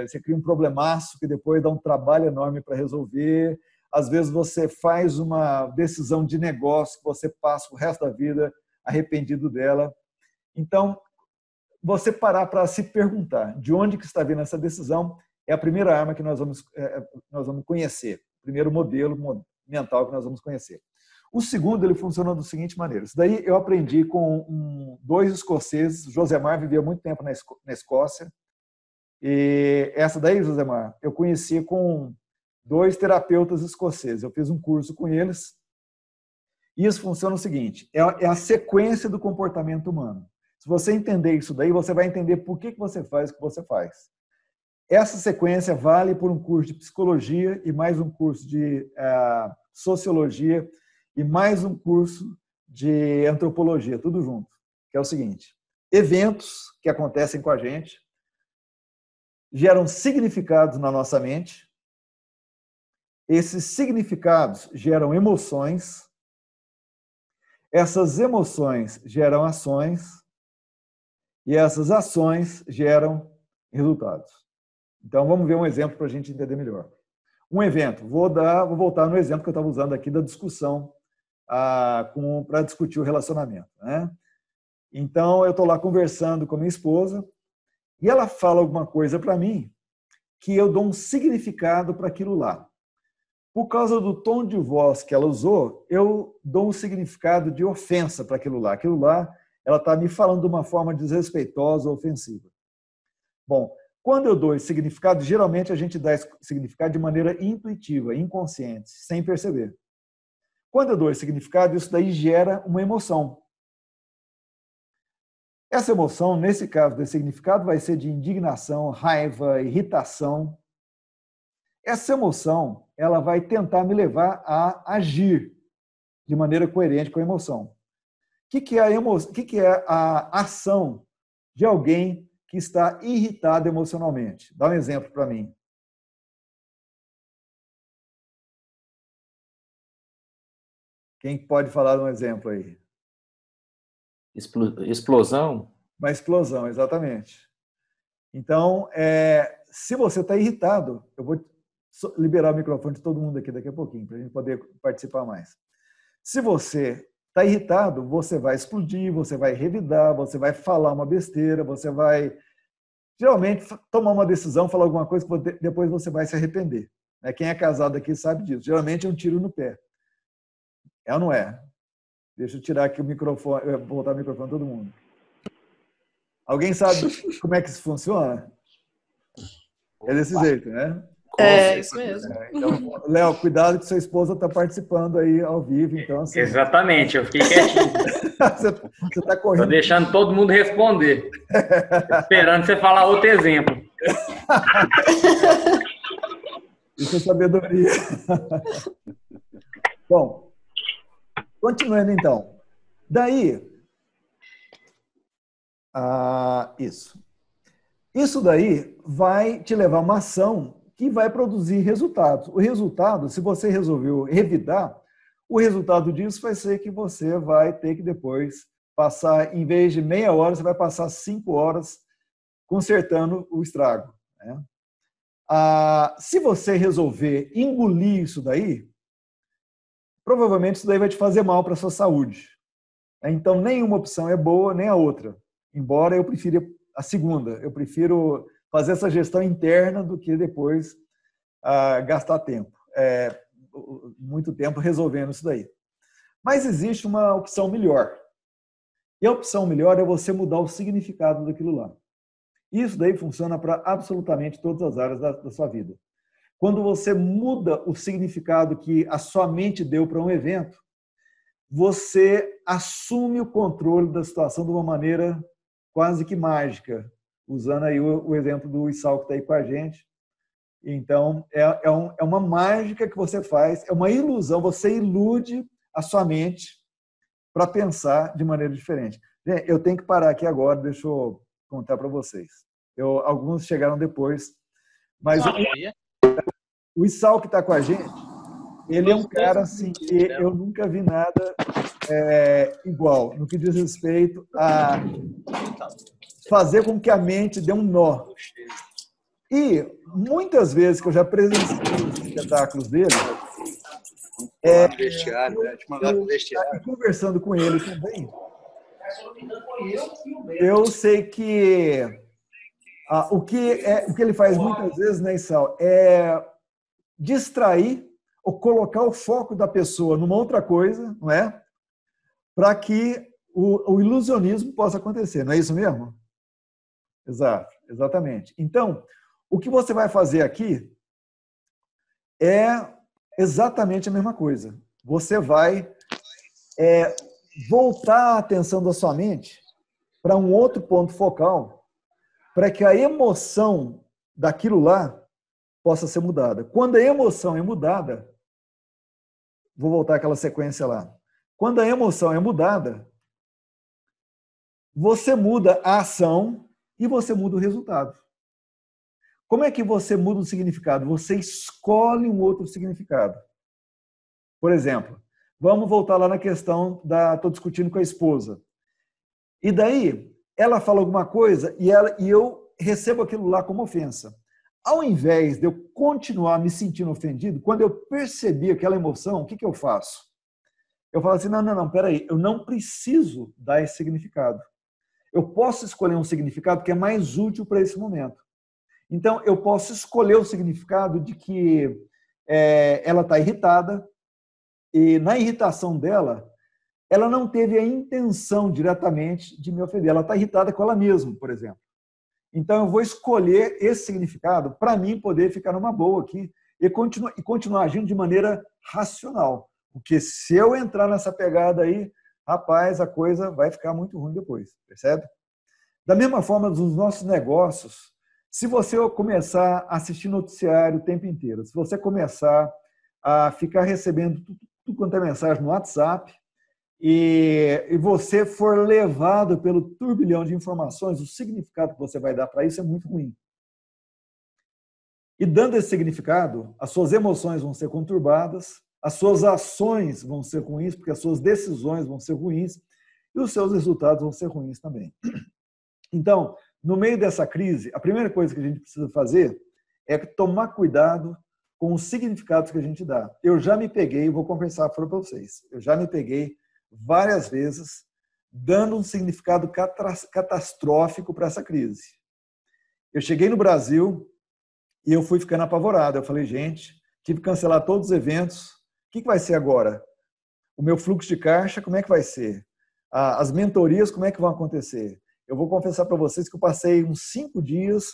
[SPEAKER 1] você cria um problemaço que depois dá um trabalho enorme para resolver. Às vezes você faz uma decisão de negócio que você passa o resto da vida arrependido dela. Então, você parar para se perguntar de onde que está vindo essa decisão é a primeira arma que nós vamos conhecer, o primeiro modelo mental que nós vamos conhecer. O segundo, ele funciona da seguinte maneira. Isso daí eu aprendi com dois escoceses. Josemar vivia muito tempo na Escócia. E essa daí, Josemar, eu conheci com 2 terapeutas escoceses. Eu fiz um curso com eles. E isso funciona o seguinte, é a sequência do comportamento humano. Se você entender isso daí, você vai entender por que você faz o que você faz. Essa sequência vale por um curso de psicologia e mais um curso de sociologia e mais um curso de antropologia, tudo junto. Que é o seguinte, eventos que acontecem com a gente geram significados na nossa mente. Esses significados geram emoções. Essas emoções geram ações. E essas ações geram resultados. Então, vamos ver um exemplo para a gente entender melhor. Um evento. Vou voltar no exemplo que eu estava usando aqui da discussão para discutir o relacionamento, né? Então, eu estou lá conversando com a minha esposa e ela fala alguma coisa para mim que eu dou um significado para aquilo lá. Por causa do tom de voz que ela usou, eu dou um significado de ofensa para aquilo lá. Aquilo lá, ela está me falando de uma forma desrespeitosa ou ofensiva. Bom, quando eu dou esse significado, geralmente a gente dá esse significado de maneira intuitiva, inconsciente, sem perceber. Quando eu dou esse significado, isso daí gera uma emoção. Essa emoção, nesse caso desse significado, vai ser de indignação, raiva, irritação. Essa emoção, ela vai tentar me levar a agir de maneira coerente com a emoção. O que é a ação de alguém que está irritado emocionalmente? Dá um exemplo para mim. Quem pode falar um exemplo aí?
[SPEAKER 4] Explosão?
[SPEAKER 1] Uma explosão, exatamente. Então, se você está irritado, eu vou liberar o microfone de todo mundo aqui daqui a pouquinho, para a gente poder participar mais. Se você está irritado, você vai explodir, você vai revidar, você vai falar uma besteira, você vai, geralmente, tomar uma decisão, falar alguma coisa que depois você vai se arrepender. Quem é casado aqui sabe disso. Geralmente é um tiro no pé. É ou não é? Deixa eu tirar aqui o microfone, voltar o microfone todo mundo. Alguém sabe como é que isso funciona? É desse jeito, né?
[SPEAKER 7] Isso mesmo.
[SPEAKER 1] Então, Léo, cuidado que sua esposa está participando aí ao vivo. Então, assim,
[SPEAKER 3] exatamente, eu fiquei quietinho.
[SPEAKER 1] você está correndo.
[SPEAKER 3] Estou deixando todo mundo responder. Esperando você falar outro exemplo.
[SPEAKER 1] Isso é sabedoria. Bom, continuando então. Daí, isso daí vai te levar a uma ação que vai produzir resultados. O resultado, se você resolveu revidar, o resultado disso vai ser que você vai ter que depois passar, em vez de meia hora, você vai passar 5 horas consertando o estrago, né? Se você resolver engolir isso daí, provavelmente isso daí vai te fazer mal para a sua saúde. Então, nenhuma opção é boa, nem a outra. Embora eu prefira a segunda. Eu prefiro fazer essa gestão interna do que depois gastar tempo. muito tempo resolvendo isso daí. Mas existe uma opção melhor. E a opção melhor é você mudar o significado daquilo lá. Isso daí funciona para absolutamente todas as áreas da sua vida. Quando você muda o significado que a sua mente deu para um evento, você assume o controle da situação de uma maneira quase que mágica, usando aí o exemplo do Issal que está aí com a gente. Então, é uma mágica que você faz, é uma ilusão, você ilude a sua mente para pensar de maneira diferente. Gente, eu tenho que parar aqui agora, deixa eu contar para vocês. Alguns chegaram depois, mas o Issal que está com a gente, ele é um cara assim, que eu nunca vi nada igual, no que diz respeito a fazer com que a mente dê um nó. E muitas vezes que eu já presenciei os espetáculos dele, conversando com ele também, eu sei que o que ele faz muitas vezes, né, Issal, é distrair ou colocar o foco da pessoa numa outra coisa, não é? Para que o ilusionismo possa acontecer, não é isso mesmo? Exato, exatamente. Então, o que você vai fazer aqui é exatamente a mesma coisa. Você vai voltar a atenção da sua mente para um outro ponto focal, para que a emoção daquilo lá possa ser mudada. Quando a emoção é mudada, vou voltar àquela sequência lá. Quando a emoção é mudada, você muda a ação e você muda o resultado. Como é que você muda o significado? Você escolhe um outro significado. Por exemplo, vamos voltar lá na questão estou discutindo com a esposa. E daí, ela fala alguma coisa e eu recebo aquilo lá como ofensa. Ao invés de eu continuar me sentindo ofendido, quando eu percebi aquela emoção, o que eu faço? Eu falo assim, não, peraí, eu não preciso dar esse significado. Eu posso escolher um significado que é mais útil para esse momento. Então, eu posso escolher o significado de que ela está irritada e, na irritação dela, ela não teve a intenção diretamente de me ofender. Ela está irritada com ela mesma, por exemplo. Então, eu vou escolher esse significado para mim poder ficar numa boa aqui e continuar agindo de maneira racional. Porque se eu entrar nessa pegada aí, rapaz, a coisa vai ficar muito ruim depois, percebe? Da mesma forma, nos nossos negócios, se você começar a assistir noticiário o tempo inteiro, se você começar a ficar recebendo tudo quanto é mensagem no WhatsApp e você for levado pelo turbilhão de informações, o significado que você vai dar para isso é muito ruim. E dando esse significado, as suas emoções vão ser conturbadas, as suas ações vão ser ruins, porque as suas decisões vão ser ruins e os seus resultados vão ser ruins também. Então, no meio dessa crise, a primeira coisa que a gente precisa fazer é tomar cuidado com os significados que a gente dá. Eu já me peguei, vou confessar para vocês, eu já me peguei várias vezes dando um significado catastrófico para essa crise. Eu cheguei no Brasil e eu fui ficando apavorado. Eu falei, gente, tive que cancelar todos os eventos. O que vai ser agora? O meu fluxo de caixa, como é que vai ser? As mentorias, como é que vão acontecer? Eu vou confessar para vocês que eu passei uns 5 dias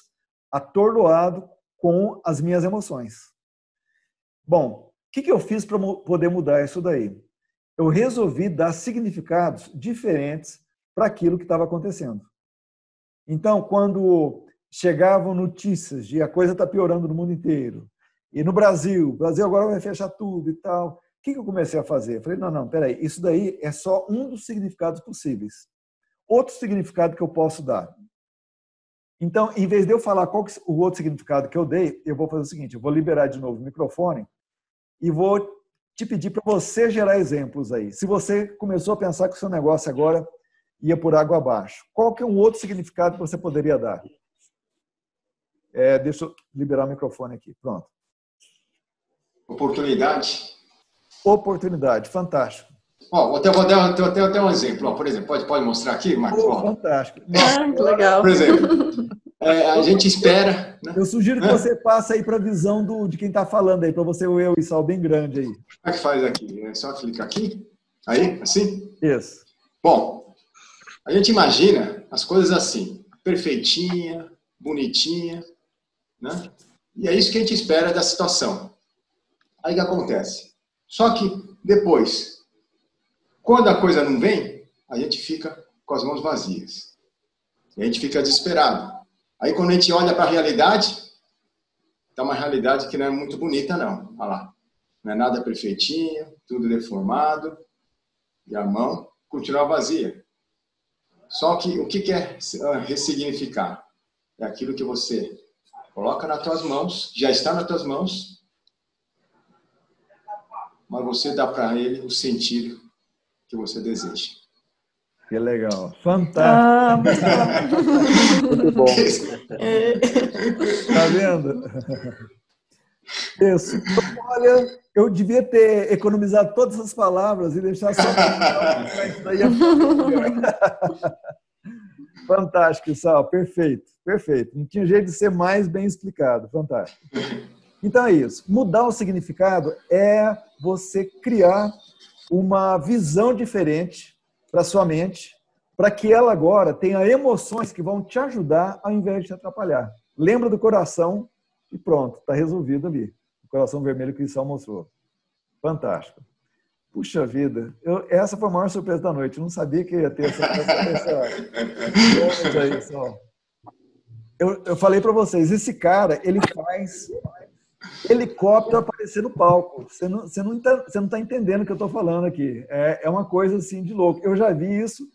[SPEAKER 1] atordoado com as minhas emoções. Bom, o que eu fiz para poder mudar isso daí? Eu resolvi dar significados diferentes para aquilo que estava acontecendo. Então, quando chegavam notícias de a coisa está piorando no mundo inteiro, e no Brasil, o Brasil agora vai fechar tudo e tal, o que eu comecei a fazer? Eu falei, não, peraí, isso daí é só um dos significados possíveis. Outro significado que eu posso dar. Então, em vez de eu falar qual que, o outro significado que eu dei, eu vou fazer o seguinte, eu vou liberar de novo o microfone e vou te pedir para você gerar exemplos aí. Se você começou a pensar que o seu negócio agora ia por água abaixo, qual que é um outro significado que você poderia dar? Deixa eu liberar o microfone aqui. Pronto.
[SPEAKER 2] Oportunidade.
[SPEAKER 1] Oportunidade, fantástico.
[SPEAKER 2] Vou dar um exemplo. Por exemplo, pode mostrar aqui, Marcos?
[SPEAKER 1] Fantástico.
[SPEAKER 7] Que legal.
[SPEAKER 2] Por exemplo, A gente espera. Né?
[SPEAKER 1] Eu sugiro que você passe aí para a visão de quem está falando aí, para você o eu e Sal bem grande aí.
[SPEAKER 2] Como é que faz aqui? É só clicar aqui? Aí? Assim?
[SPEAKER 1] Isso.
[SPEAKER 2] Bom, a gente imagina as coisas assim, perfeitinha, bonitinha, né? E é isso que a gente espera da situação. Aí o que acontece? Só que depois, quando a coisa não vem, a gente fica com as mãos vazias. E a gente fica desesperado. Aí quando a gente olha para a realidade, tá uma realidade que não é muito bonita não. Olha lá. Não é nada perfeitinho, tudo deformado. E a mão continua vazia. Só que o que é ressignificar? É aquilo que você coloca nas tuas mãos, já está nas tuas mãos, mas você dá para ele o sentido que você deseja.
[SPEAKER 1] Que legal. Fantástico. Muito bom. Tá vendo? Isso. Então, olha, eu devia ter economizado todas essas palavras e deixar só isso daí. Fantástico, Sal. Perfeito, perfeito. Não tinha jeito de ser mais bem explicado. Fantástico. Então é isso. Mudar o significado é você criar uma visão diferente para sua mente, para que ela agora tenha emoções que vão te ajudar ao invés de te atrapalhar. Lembra do coração e pronto, está resolvido ali. O coração vermelho que o Sal mostrou. Fantástico. Puxa vida, essa foi a maior surpresa da noite. Eu não sabia que ia ter essa aí, Sal. Eu falei para vocês, esse cara, ele faz helicóptero aparecer no palco. Você não está entendendo o que eu estou falando aqui. É uma coisa assim de louco. Eu já vi isso,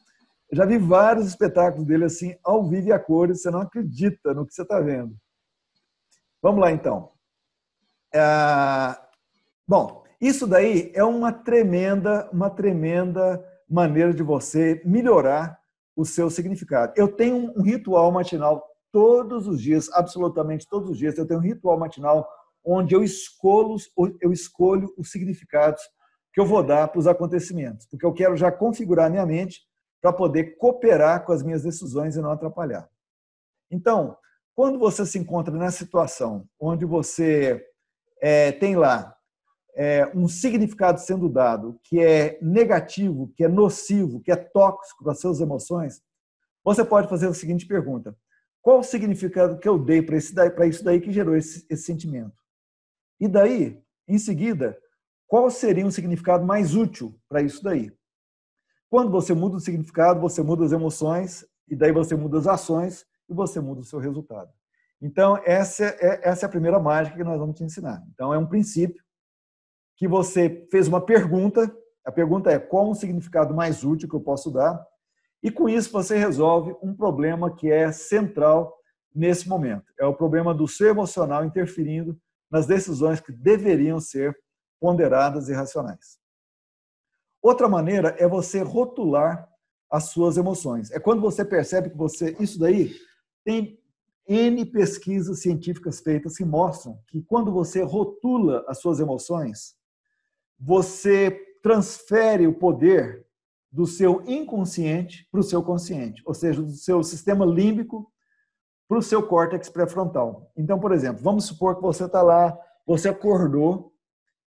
[SPEAKER 1] já vi vários espetáculos dele assim, ao vivo e a cores. Você não acredita no que você está vendo. Vamos lá, então. Bom, isso daí é uma tremenda maneira de você melhorar o seu significado. Eu tenho um ritual matinal todos os dias, absolutamente todos os dias. Eu tenho um ritual matinal onde eu escolho os significados que eu vou dar para os acontecimentos, porque eu quero já configurar minha mente para poder cooperar com as minhas decisões e não atrapalhar. Então, quando você se encontra nessa situação onde você tem lá um significado sendo dado que é negativo, que é nocivo, que é tóxico para as suas emoções, você pode fazer a seguinte pergunta: qual o significado que eu dei para isso daí que gerou esse sentimento? E daí, em seguida, qual seria um significado mais útil para isso daí? Quando você muda o significado, você muda as emoções, e daí você muda as ações, e você muda o seu resultado. Então, essa é a primeira mágica que nós vamos te ensinar. Então, é um princípio que você fez uma pergunta, a pergunta é: qual um significado mais útil que eu posso dar? E com isso você resolve um problema que é central nesse momento. É o problema do seu emocional interferindo nas decisões que deveriam ser ponderadas e racionais. Outra maneira é você rotular as suas emoções. É quando você percebe que isso daí tem N pesquisas científicas feitas que mostram que quando você rotula as suas emoções, você transfere o poder do seu inconsciente para o seu consciente, ou seja, do seu sistema límbico para o seu córtex pré-frontal. Então, por exemplo, vamos supor que você está lá, você acordou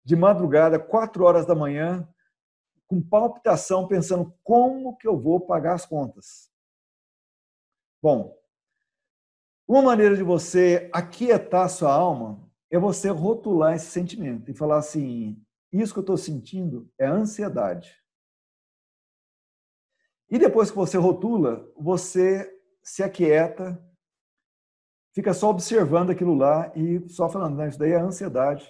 [SPEAKER 1] de madrugada, 4 horas da manhã, com palpitação, pensando: como que eu vou pagar as contas? Bom, uma maneira de você aquietar a sua alma é você rotular esse sentimento e falar assim: isso que eu estou sentindo é ansiedade. E depois que você rotula, você se aquieta, fica só observando aquilo lá e só falando: não, isso daí é ansiedade,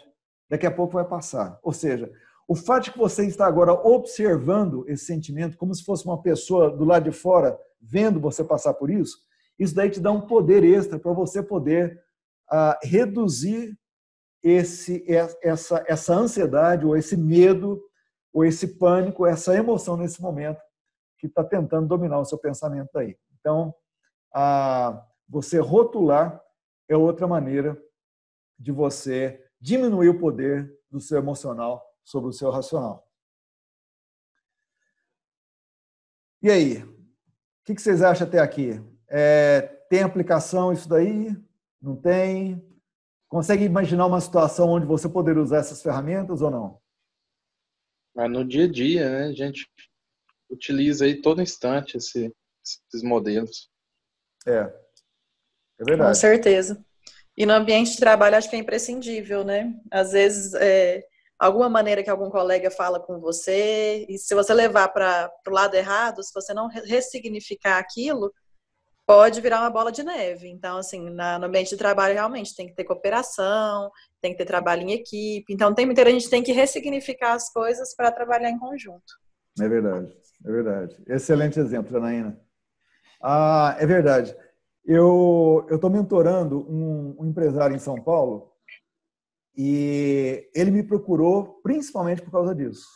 [SPEAKER 1] daqui a pouco vai passar. Ou seja, o fato de que você está agora observando esse sentimento como se fosse uma pessoa do lado de fora vendo você passar por isso, isso daí te dá um poder extra para você poder reduzir essa ansiedade, ou esse medo, ou esse pânico, essa emoção nesse momento que está tentando dominar o seu pensamento aí. Então, você rotular é outra maneira de você diminuir o poder do seu emocional sobre o seu racional. E aí? O que vocês acham até aqui? Tem aplicação isso daí? Não tem? Consegue imaginar uma situação onde você poderia usar essas ferramentas ou não?
[SPEAKER 8] No dia a dia, né? A gente utiliza aí todo instante esses modelos.
[SPEAKER 1] É verdade.
[SPEAKER 7] Com certeza. E no ambiente de trabalho, acho que é imprescindível, né? Às vezes, alguma maneira que algum colega fala com você, e se você levar para o lado errado, se você não ressignificar aquilo, pode virar uma bola de neve. Então, assim, no ambiente de trabalho, realmente, tem que ter cooperação, tem que ter trabalho em equipe. Então, a gente tem que ressignificar as coisas para trabalhar em conjunto.
[SPEAKER 1] É verdade, é verdade. Excelente exemplo, Janaína. É verdade. Eu estou mentorando um empresário em São Paulo e ele me procurou principalmente por causa disso.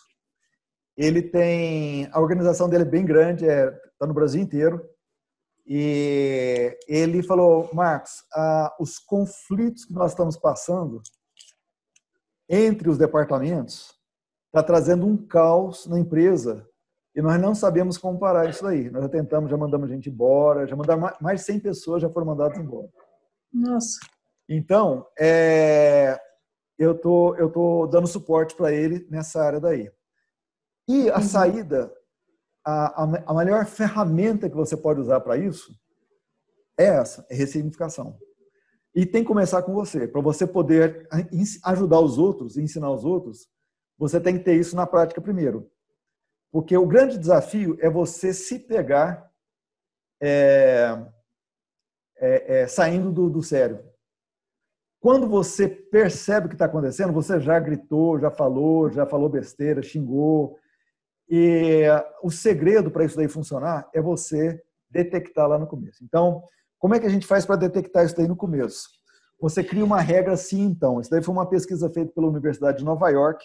[SPEAKER 1] A organização dele é bem grande, está no Brasil inteiro, e ele falou: Marcos, os conflitos que nós estamos passando entre os departamentos está trazendo um caos na empresa e nós não sabemos como parar isso daí. Nós já tentamos, já mandamos gente embora, já mandaram mais de 100 pessoas já foram mandadas embora.
[SPEAKER 7] Nossa.
[SPEAKER 1] Então, eu tô dando suporte para ele nessa área daí. E a saída, a melhor ferramenta que você pode usar para isso é ressignificação. E tem que começar com você. Para você poder ajudar os outros, ensinar os outros, você tem que ter isso na prática primeiro. Porque o grande desafio é você se pegar saindo do sério. Quando você percebe o que está acontecendo, você já gritou, já falou besteira, xingou. E o segredo para isso daí funcionar é você detectar lá no começo. Então, como é que a gente faz para detectar isso daí no começo? Você cria uma regra assim, então. Isso daí foi uma pesquisa feita pela Universidade de Nova York,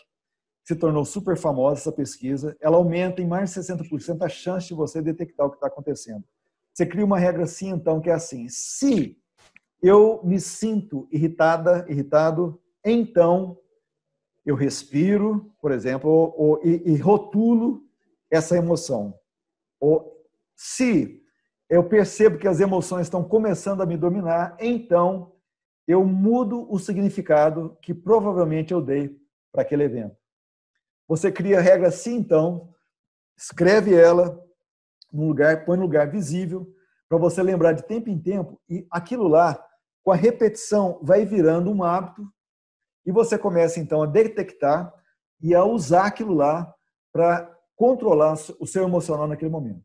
[SPEAKER 1] se tornou super famosa essa pesquisa. Ela aumenta em mais de 60% a chance de você detectar o que está acontecendo. Você cria uma regra assim, então, que é assim: se eu me sinto irritado, então eu respiro, por exemplo, e rotulo essa emoção. Ou se eu percebo que as emoções estão começando a me dominar, então eu mudo o significado que provavelmente eu dei para aquele evento. Você cria a regra assim, então, escreve ela num lugar, põe no lugar visível, para você lembrar de tempo em tempo, e aquilo lá, com a repetição, vai virando um hábito, e você começa, então, a detectar e a usar aquilo lá para controlar o seu emocional naquele momento.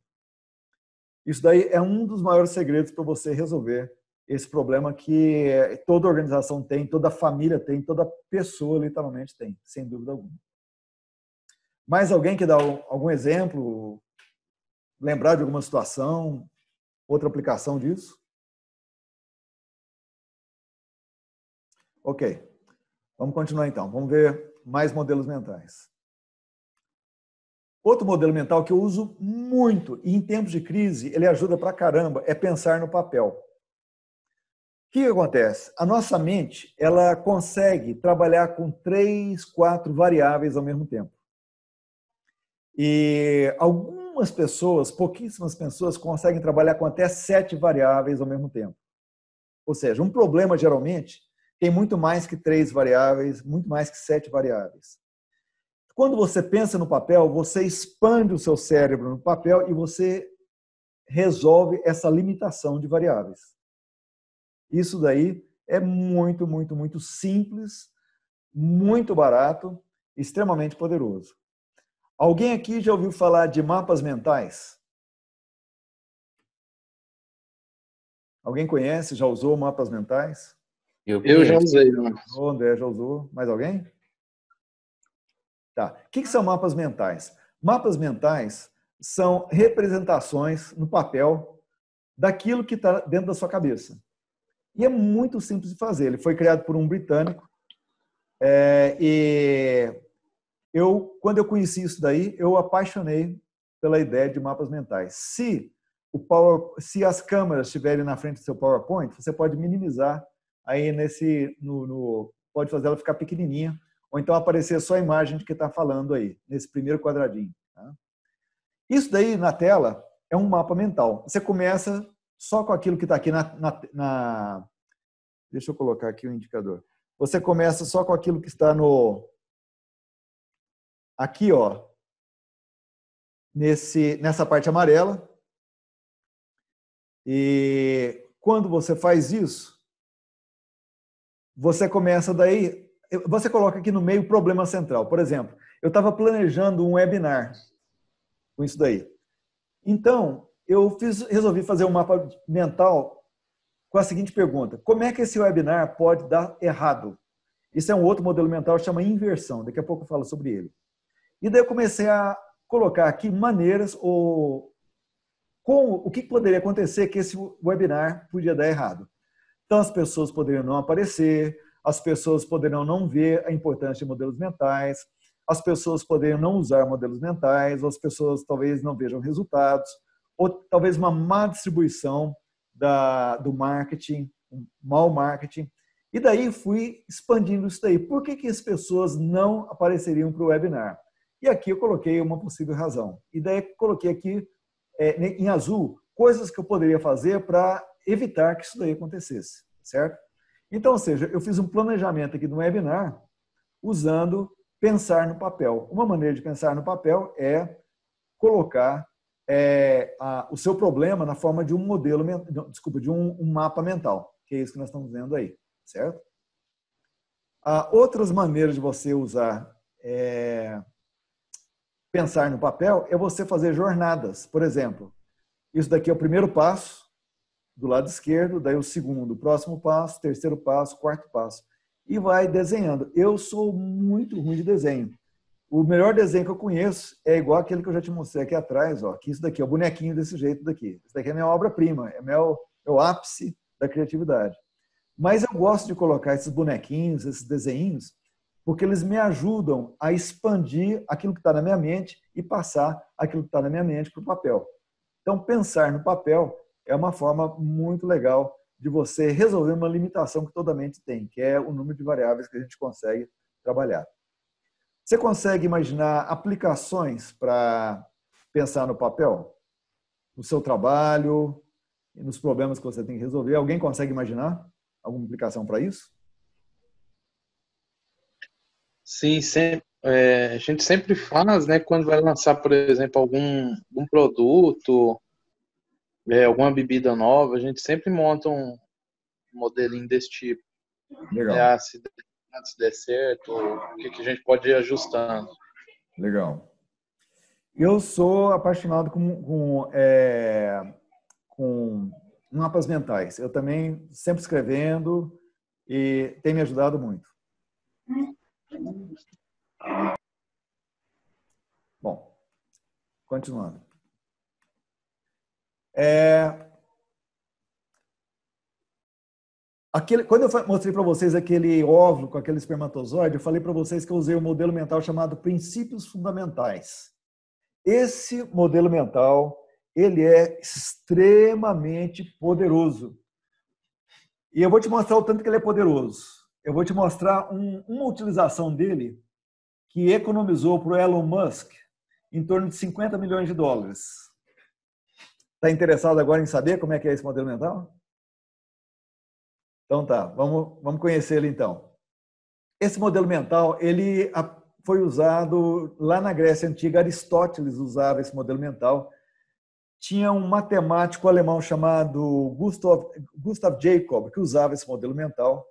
[SPEAKER 1] Isso daí é um dos maiores segredos para você resolver esse problema que toda organização tem, toda família tem, toda pessoa literalmente tem, sem dúvida alguma. Mais alguém que dá algum exemplo? Lembrar de alguma situação? Outra aplicação disso? Ok. Vamos continuar então. Vamos ver mais modelos mentais. Outro modelo mental que eu uso muito, e em tempos de crise ele ajuda pra caramba, é pensar no papel. O que acontece? A nossa mente, ela consegue trabalhar com 3, 4 variáveis ao mesmo tempo. E algumas pessoas, pouquíssimas pessoas, conseguem trabalhar com até 7 variáveis ao mesmo tempo. Ou seja, um problema, geralmente, tem muito mais que 3 variáveis, muito mais que 7 variáveis. Quando você pensa no papel, você expande o seu cérebro no papel e você resolve essa limitação de variáveis. Isso daí é muito, muito, muito simples, muito barato, extremamente poderoso. Alguém aqui já ouviu falar de mapas mentais? Alguém conhece, já usou mapas mentais?
[SPEAKER 8] Eu já usei, né?
[SPEAKER 1] O André já usou. Mais alguém? Tá. O que são mapas mentais? Mapas mentais são representações no papel daquilo que está dentro da sua cabeça. E é muito simples de fazer. Ele foi criado por um britânico. Quando eu conheci isso daí, eu apaixonei pela ideia de mapas mentais. Se as câmeras estiverem na frente do seu PowerPoint, você pode minimizar aí pode fazer ela ficar pequenininha, ou então aparecer só a imagem de que está falando aí, nesse primeiro quadradinho. Tá? Isso daí, na tela, é um mapa mental. Você começa só com aquilo que está aqui Deixa eu colocar aqui o indicador. Você começa só com aquilo que está aqui, ó, nessa parte amarela. E quando você faz isso, você começa daí, você coloca aqui no meio o problema central. Por exemplo, eu estava planejando um webinar com isso daí. Então, eu resolvi fazer um mapa mental com a seguinte pergunta: como é que esse webinar pode dar errado? Isso é um outro modelo mental, chama inversão. Daqui a pouco eu falo sobre ele. E daí eu comecei a colocar aqui maneiras o que poderia acontecer que esse webinar podia dar errado. Então, as pessoas poderiam não aparecer, as pessoas poderiam não ver a importância de modelos mentais, as pessoas poderiam não usar modelos mentais, ou as pessoas talvez não vejam resultados, ou talvez uma má distribuição do marketing, um mau marketing. E daí fui expandindo isso daí. Por que as pessoas não apareceriam para o webinar? E aqui eu coloquei uma possível razão. E daí coloquei aqui, em azul, coisas que eu poderia fazer para evitar que isso daí acontecesse, certo? Então, ou seja, eu fiz um planejamento aqui do webinar usando pensar no papel. Uma maneira de pensar no papel é colocar o seu problema na forma de um modelo, de um mapa mental, que é isso que nós estamos vendo aí, certo? Outras maneiras de você usar pensar no papel é você fazer jornadas. Por exemplo, isso daqui é o primeiro passo, do lado esquerdo, daí o segundo, o próximo passo, terceiro passo, quarto passo. E vai desenhando. Eu sou muito ruim de desenho. O melhor desenho que eu conheço é igual aquele que eu já te mostrei aqui atrás, ó, que isso daqui é o bonequinho desse jeito daqui. Isso daqui é a minha obra-prima, é meu ápice da criatividade. Mas eu gosto de colocar esses bonequinhos, esses desenhinhos, porque eles me ajudam a expandir aquilo que está na minha mente e passar aquilo que está na minha mente para o papel. Então, pensar no papel é uma forma muito legal de você resolver uma limitação que toda mente tem, que é o número de variáveis que a gente consegue trabalhar. Você consegue imaginar aplicações para pensar no papel? No seu trabalho, nos problemas que você tem que resolver? Alguém consegue imaginar alguma aplicação para isso?
[SPEAKER 8] Sim, a gente sempre faz, né, quando vai lançar, por exemplo, algum produto, alguma bebida nova, a gente sempre monta um modelinho desse tipo.
[SPEAKER 1] Legal.
[SPEAKER 8] Se der certo, o que a gente pode ir ajustando.
[SPEAKER 1] Legal. Eu sou apaixonado com mapas mentais. Eu também sempre escrevendo e tem me ajudado muito. Bom, continuando. Quando eu mostrei para vocês aquele óvulo com aquele espermatozoide, eu falei para vocês que eu usei um modelo mental chamado princípios fundamentais. Esse modelo mental, ele é extremamente poderoso. E eu vou te mostrar o tanto que ele é poderoso. Eu vou te mostrar uma utilização dele que economizou para o Elon Musk em torno de 50 milhões de dólares. Está interessado agora em saber como é que é esse modelo mental? Então tá, vamos conhecer ele então. Esse modelo mental, ele foi usado lá na Grécia Antiga, Aristóteles usava esse modelo mental. Tinha um matemático alemão chamado Gustav Jacob, que usava esse modelo mental.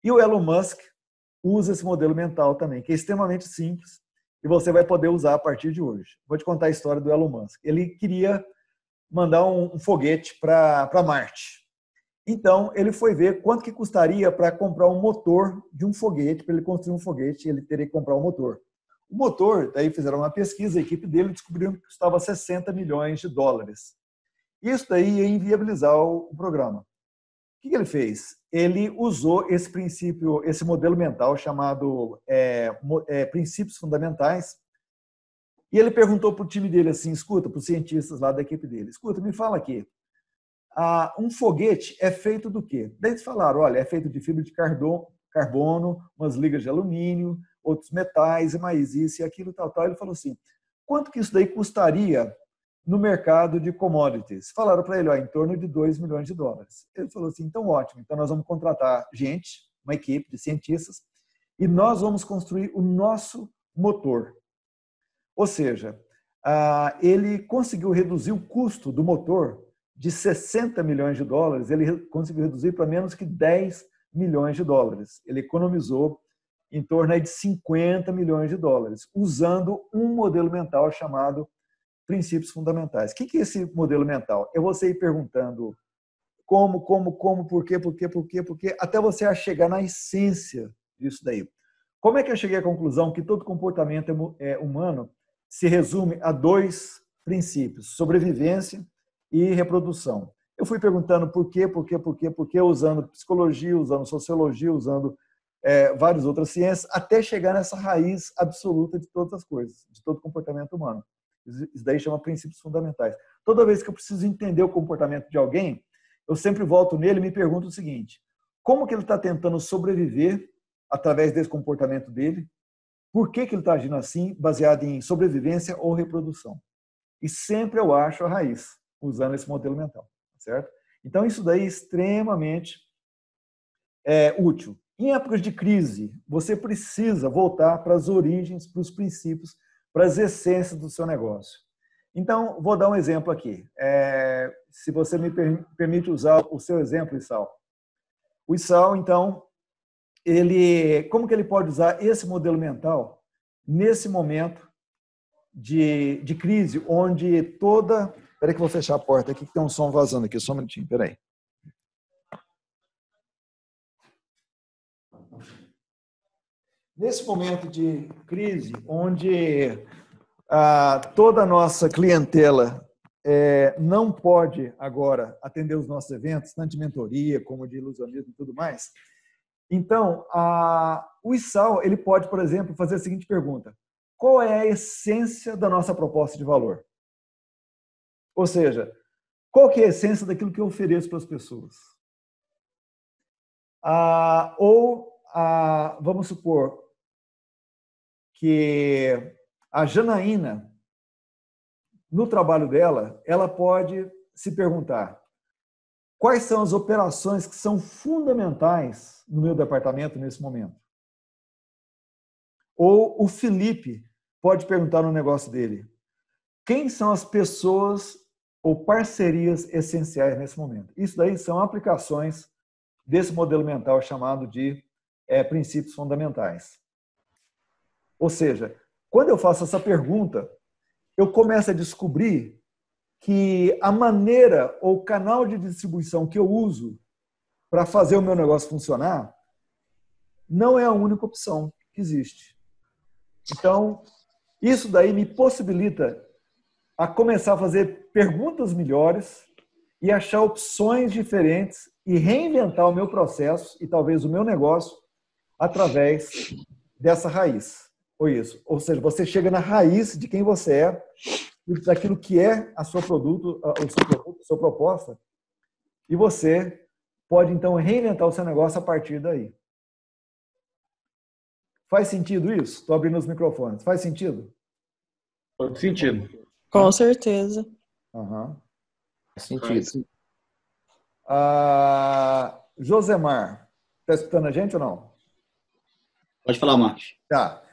[SPEAKER 1] E o Elon Musk usa esse modelo mental também, que é extremamente simples e você vai poder usar a partir de hoje. Vou te contar a história do Elon Musk. Ele queria mandar um foguete para Marte. Então, ele foi ver quanto que custaria para comprar um motor de um foguete, para ele construir um foguete, ele teria que comprar um motor. O motor, daí fizeram uma pesquisa, a equipe dele descobriu que custava 60 milhões de dólares. Isso daí ia inviabilizar o programa. O que ele fez? Ele usou esse princípio, esse modelo mental chamado princípios fundamentais, e ele perguntou para o time dele assim, escuta, para os cientistas lá da equipe dele, escuta, me fala aqui, um foguete é feito do quê? Daí eles falaram, olha, é feito de fibra de carbono, umas ligas de alumínio, outros metais, e mais isso e aquilo, tal. Ele falou assim, quanto que isso daí custaria no mercado de commodities. Falaram para ele, ó, em torno de 2 milhões de dólares. Ele falou assim, então ótimo, então nós vamos contratar gente, uma equipe de cientistas, e nós vamos construir o nosso motor. Ou seja, ele conseguiu reduzir o custo do motor de 60 milhões de dólares, ele conseguiu reduzir para menos que 10 milhões de dólares. Ele economizou em torno de 50 milhões de dólares, usando um modelo mental chamado princípios fundamentais. O que é esse modelo mental? É você ir perguntando como, por quê, até você chegar na essência disso daí. Como é que eu cheguei à conclusão que todo comportamento humano se resume a 2 princípios, sobrevivência e reprodução? Eu fui perguntando por quê, usando psicologia, usando sociologia, usando várias outras ciências, até chegar nessa raiz absoluta de todas as coisas, de todo comportamento humano. Isso daí chama princípios fundamentais. Toda vez que eu preciso entender o comportamento de alguém, eu sempre volto nele e me pergunto o seguinte: como que ele está tentando sobreviver através desse comportamento dele? Por que ele está agindo assim, baseado em sobrevivência ou reprodução? E sempre eu acho a raiz, usando esse modelo mental, certo? Então, isso daí é extremamente útil. Em épocas de crise, você precisa voltar para as origens, para os princípios, para as essências do seu negócio. Então, vou dar um exemplo aqui. Se você me permite usar o seu exemplo, Issal. O Issal, então, como que ele pode usar esse modelo mental nesse momento de crise, onde toda... Espera aí que eu vou fechar a porta aqui, que tem um som vazando aqui. Só um minutinho, espera aí. Nesse momento de crise, onde toda a nossa clientela não pode agora atender os nossos eventos, tanto de mentoria como de ilusionismo e tudo mais, então, o Issal, ele pode, por exemplo, fazer a seguinte pergunta: qual é a essência da nossa proposta de valor? Ou seja, qual que é a essência daquilo que eu ofereço para as pessoas? Vamos supor que a Janaína, no trabalho dela, ela pode se perguntar: quais são as operações que são fundamentais no meu departamento nesse momento? Ou o Felipe pode perguntar no negócio dele: quem são as pessoas ou parcerias essenciais nesse momento? Isso daí são aplicações desse modelo mental chamado de princípios fundamentais. Ou seja, quando eu faço essa pergunta, eu começo a descobrir que a maneira ou canal de distribuição que eu uso para fazer o meu negócio funcionar não é a única opção que existe. Então, isso daí me possibilita a começar a fazer perguntas melhores e achar opções diferentes e reinventar o meu processo e talvez o meu negócio através dessa raiz. Ou seja, você chega na raiz de quem você é, daquilo que é o seu produto, a sua proposta, e você pode, então, reinventar o seu negócio a partir daí. Faz sentido isso? Estou abrindo os microfones. Faz sentido?
[SPEAKER 3] Faz sentido.
[SPEAKER 7] Com certeza.
[SPEAKER 1] Uhum.
[SPEAKER 4] Faz sentido.
[SPEAKER 1] Josemar, está escutando a gente ou não?
[SPEAKER 6] Pode falar, Marcos.
[SPEAKER 1] Tá.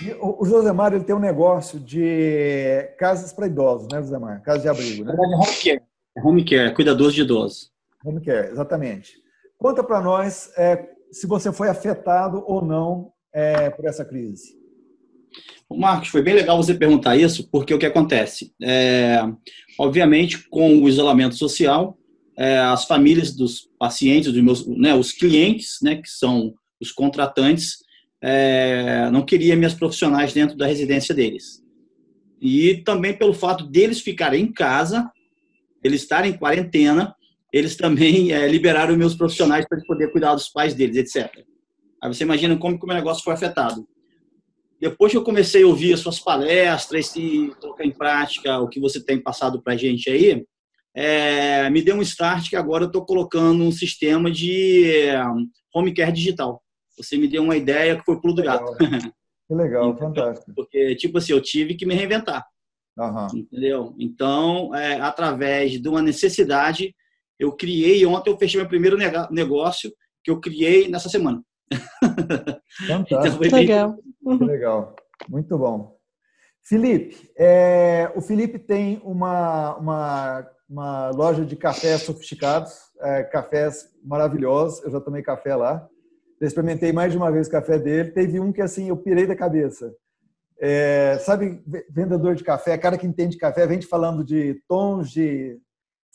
[SPEAKER 1] E o Josemar, ele tem um negócio de casas para idosos, né, Josemar? Casas de abrigo, né?
[SPEAKER 6] Home care. Home care, cuidadores de idosos.
[SPEAKER 1] Home care, exatamente. Conta para nós se você foi afetado ou não por essa crise.
[SPEAKER 6] Marcos, foi bem legal você perguntar isso, porque o que acontece? Obviamente, com o isolamento social, as famílias dos pacientes, dos meus, os clientes, que são os contratantes, não queria minhas profissionais dentro da residência deles. E também pelo fato deles ficarem em casa, eles estarem em quarentena, eles também liberaram meus profissionais para poder cuidar dos pais deles, etc. Aí você imagina como que o meu negócio foi afetado. Depois que eu comecei a ouvir as suas palestras e colocar em prática o que você tem passado para a gente aí, me deu um start que agora eu estou colocando um sistema de home care digital. Você me deu uma ideia que foi pulo do gato.
[SPEAKER 1] Que legal,
[SPEAKER 6] Então,
[SPEAKER 1] fantástico.
[SPEAKER 6] porque, tipo assim, eu tive que me reinventar.
[SPEAKER 1] Aham.
[SPEAKER 6] Entendeu? Então, através de uma necessidade, eu criei, ontem eu fechei meu primeiro negócio que eu criei nessa semana. Então,
[SPEAKER 1] Fantástico.
[SPEAKER 6] foi bem...
[SPEAKER 7] Legal.
[SPEAKER 1] Que legal. Muito bom. Felipe, o Felipe tem uma loja de cafés sofisticados, cafés maravilhosos. Eu já tomei café lá. Já experimentei mais de uma vez o café dele. Teve um que, assim, eu pirei da cabeça. Sabe, vendedor de café, cara que entende café, vem te falando de tons de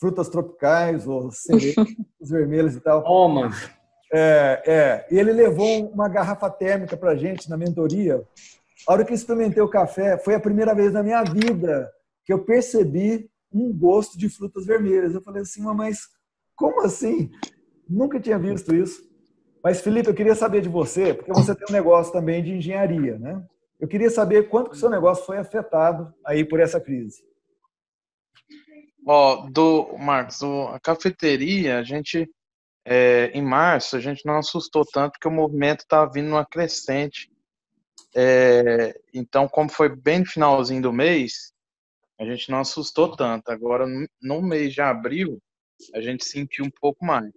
[SPEAKER 1] frutas tropicais ou cerejas vermelhas e tal.
[SPEAKER 3] Toma.
[SPEAKER 1] E ele levou uma garrafa térmica para a gente na mentoria. A hora que eu experimentei o café, foi a primeira vez na minha vida que eu percebi um gosto de frutas vermelhas. Eu falei assim, mas como assim? Nunca tinha visto isso. Mas, Felipe, eu queria saber de você, porque você tem um negócio também de engenharia, né? Eu queria saber quanto que o seu negócio foi afetado aí por essa crise.
[SPEAKER 8] Marcos, a cafeteria, a gente, em março, a gente não assustou tanto porque o movimento estava vindo numa crescente. Então, como foi bem no finalzinho do mês, a gente não assustou tanto. Agora, no mês de abril, a gente sentiu um pouco mais.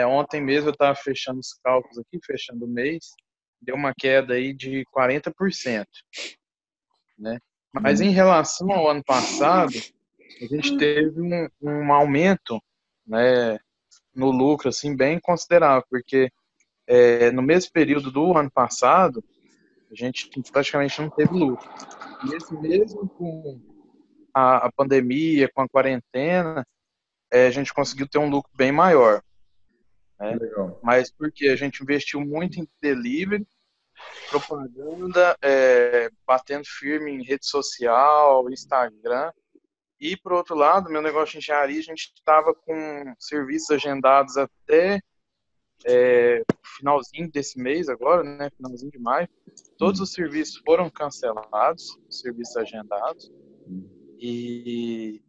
[SPEAKER 8] Ontem mesmo eu estava fechando os cálculos aqui, fechando o mês, deu uma queda aí de 40%, né? Mas em relação ao ano passado, a gente teve um aumento, né, no lucro assim, bem considerável, porque no mesmo período do ano passado, a gente praticamente não teve lucro. Mesmo com a pandemia, com a quarentena, a gente conseguiu ter um lucro bem maior. Né?
[SPEAKER 1] Legal.
[SPEAKER 8] Mas porque a gente investiu muito em delivery, propaganda, batendo firme em rede social, Instagram. E, por outro lado, meu negócio de engenharia, a gente estava com serviços agendados até finalzinho desse mês agora, né, finalzinho de maio. Todos os serviços foram cancelados, os serviços agendados. E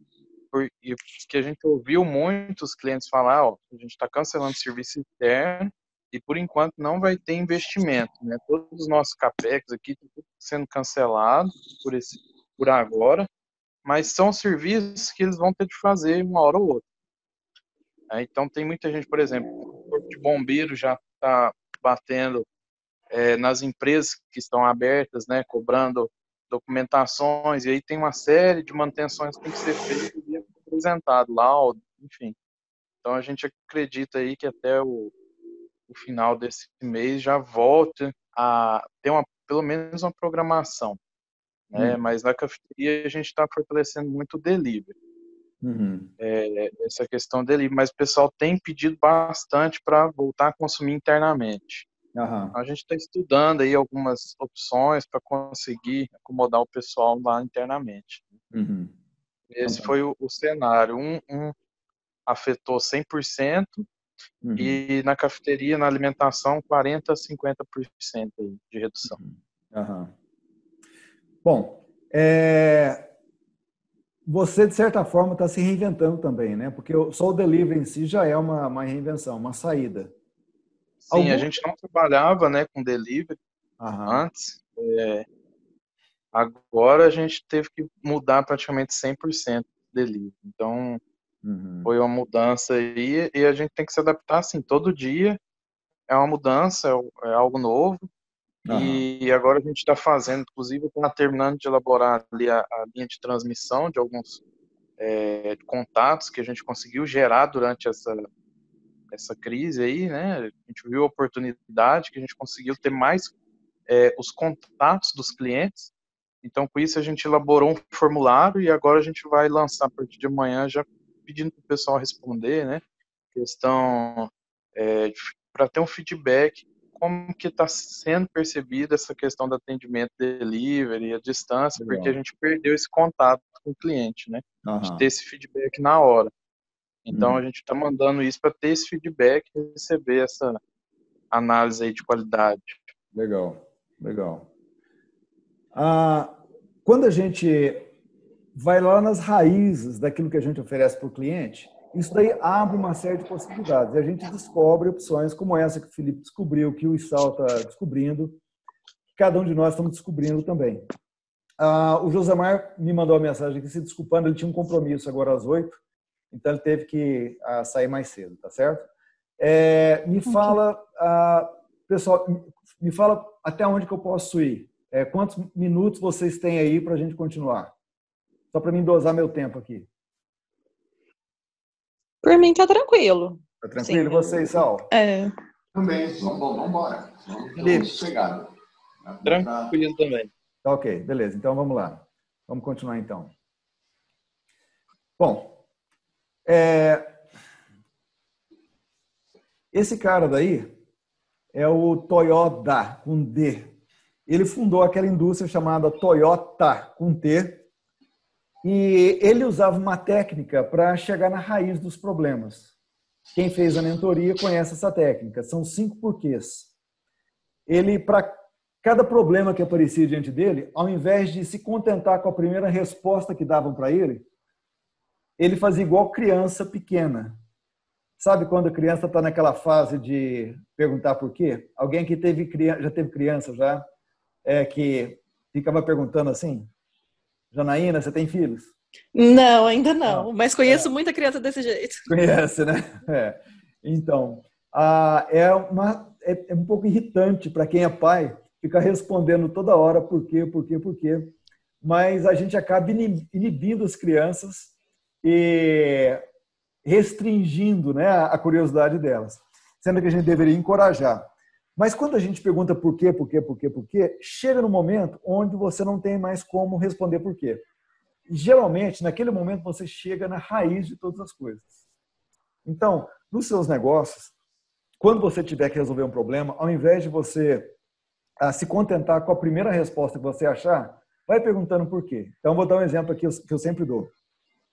[SPEAKER 8] porque a gente ouviu muitos clientes falar, a gente está cancelando serviço interno e, por enquanto, não vai ter investimento. Né? Todos os nossos capex aqui estão sendo cancelados por agora, mas são serviços que eles vão ter de fazer uma hora ou outra. Então, tem muita gente, por exemplo, o Corpo de Bombeiro já está batendo nas empresas que estão abertas, né, cobrando documentações, e aí tem uma série de manutenções que tem que ser feitas e apresentado, laudo, enfim. Então, a gente acredita aí que até o final desse mês já volte a ter pelo menos uma programação. Né? Mas na cafeteria a gente está fortalecendo muito o delivery. Essa questão dele, mas o pessoal tem pedido bastante para voltar a consumir internamente. A gente está estudando aí algumas opções para conseguir acomodar o pessoal lá internamente. Esse foi o cenário. Um afetou 100% e na cafeteria, na alimentação, 40% a 50% aí de redução.
[SPEAKER 1] Bom, você, de certa forma, está se reinventando também, né? Porque só o delivery em si já é uma reinvenção, uma saída.
[SPEAKER 8] Sim, a gente não trabalhava, né, com delivery antes. Agora a gente teve que mudar praticamente 100% delivery. Então, foi uma mudança aí e a gente tem que se adaptar, assim, todo dia. É uma mudança, é algo novo. E agora a gente está fazendo, inclusive, está terminando de elaborar ali a linha de transmissão de alguns contatos que a gente conseguiu gerar durante essa crise aí, né? A gente viu a oportunidade que a gente conseguiu ter mais os contatos dos clientes. Então, com isso, a gente elaborou um formulário e agora a gente vai lançar a partir de amanhã já pedindo para o pessoal responder, né? Questão para ter um feedback como que está sendo percebida essa questão do atendimento delivery, a distância, porque a gente perdeu esse contato com o cliente, né? De ter esse feedback na hora. Então, a gente está mandando isso para ter esse feedback e receber essa análise aí de qualidade.
[SPEAKER 1] Legal, legal. Quando a gente vai lá nas raízes daquilo que a gente oferece para o cliente, isso daí abre uma série de possibilidades. E a gente descobre opções como essa que o Felipe descobriu, que o Issal está descobrindo, que cada um de nós estamos descobrindo também. O Josemar me mandou uma mensagem aqui se desculpando, ele tinha um compromisso agora às 8, então ele teve que sair mais cedo, tá certo? Me fala, pessoal, me fala até onde que eu posso ir. Quantos minutos vocês têm aí para a gente continuar? Só para mim dosar meu tempo aqui.
[SPEAKER 7] Por mim tá tranquilo.
[SPEAKER 1] Tá tranquilo?
[SPEAKER 7] Sim.
[SPEAKER 1] Vocês, Sal?
[SPEAKER 2] Também. Vamos embora. Vamos sossegado.
[SPEAKER 8] Tranquilo também.
[SPEAKER 1] Tá ok, beleza. Então vamos lá. Vamos continuar então. Bom, esse cara daí é o Toyoda, com D. Ele fundou aquela indústria chamada Toyota, com T, e ele usava uma técnica para chegar na raiz dos problemas. Quem fez a mentoria conhece essa técnica. São 5 porquês. Ele, para cada problema que aparecia diante dele, ao invés de se contentar com a primeira resposta que davam para ele, ele fazia igual criança pequena. Sabe quando a criança está naquela fase de perguntar por quê? Alguém que já teve criança já, que ficava perguntando assim, Janaína, você tem filhos?
[SPEAKER 7] Não, ainda não. Mas conheço muita criança desse jeito.
[SPEAKER 1] Conhece, né? Então, é um pouco irritante para quem é pai ficar respondendo toda hora por quê. Mas a gente acaba inibindo as crianças e restringindo, né, a curiosidade delas, sendo que a gente deveria encorajar. Mas quando a gente pergunta por quê, chega no momento onde você não tem mais como responder por quê. E, geralmente, naquele momento, você chega na raiz de todas as coisas. Então, nos seus negócios, quando você tiver que resolver um problema, ao invés de você se contentar com a primeira resposta que você achar, vai perguntando por quê. Então, vou dar um exemplo aqui que eu sempre dou.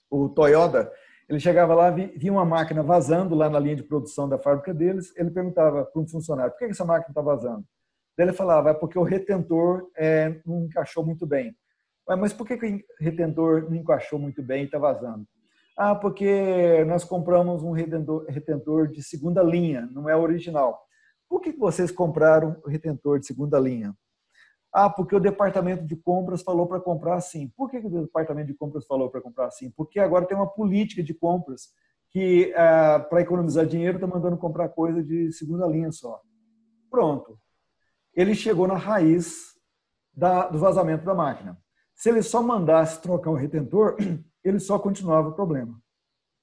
[SPEAKER 1] O Toyota, ele chegava lá, via uma máquina vazando lá na linha de produção da fábrica deles, ele perguntava para um funcionário, por que essa máquina está vazando? Daí ele falava, é porque o retentor não encaixou muito bem. Mas por que o retentor não encaixou muito bem e está vazando? Porque nós compramos um retentor de segunda linha, não é original. Por que vocês compraram o retentor de segunda linha? Porque o departamento de compras falou para comprar assim. Por que o departamento de compras falou para comprar assim? Porque agora tem uma política de compras que, para economizar dinheiro, está mandando comprar coisa de segunda linha só. Pronto. Ele chegou na raiz do vazamento da máquina. Se ele só mandasse trocar o retentor, ele só continuava o problema.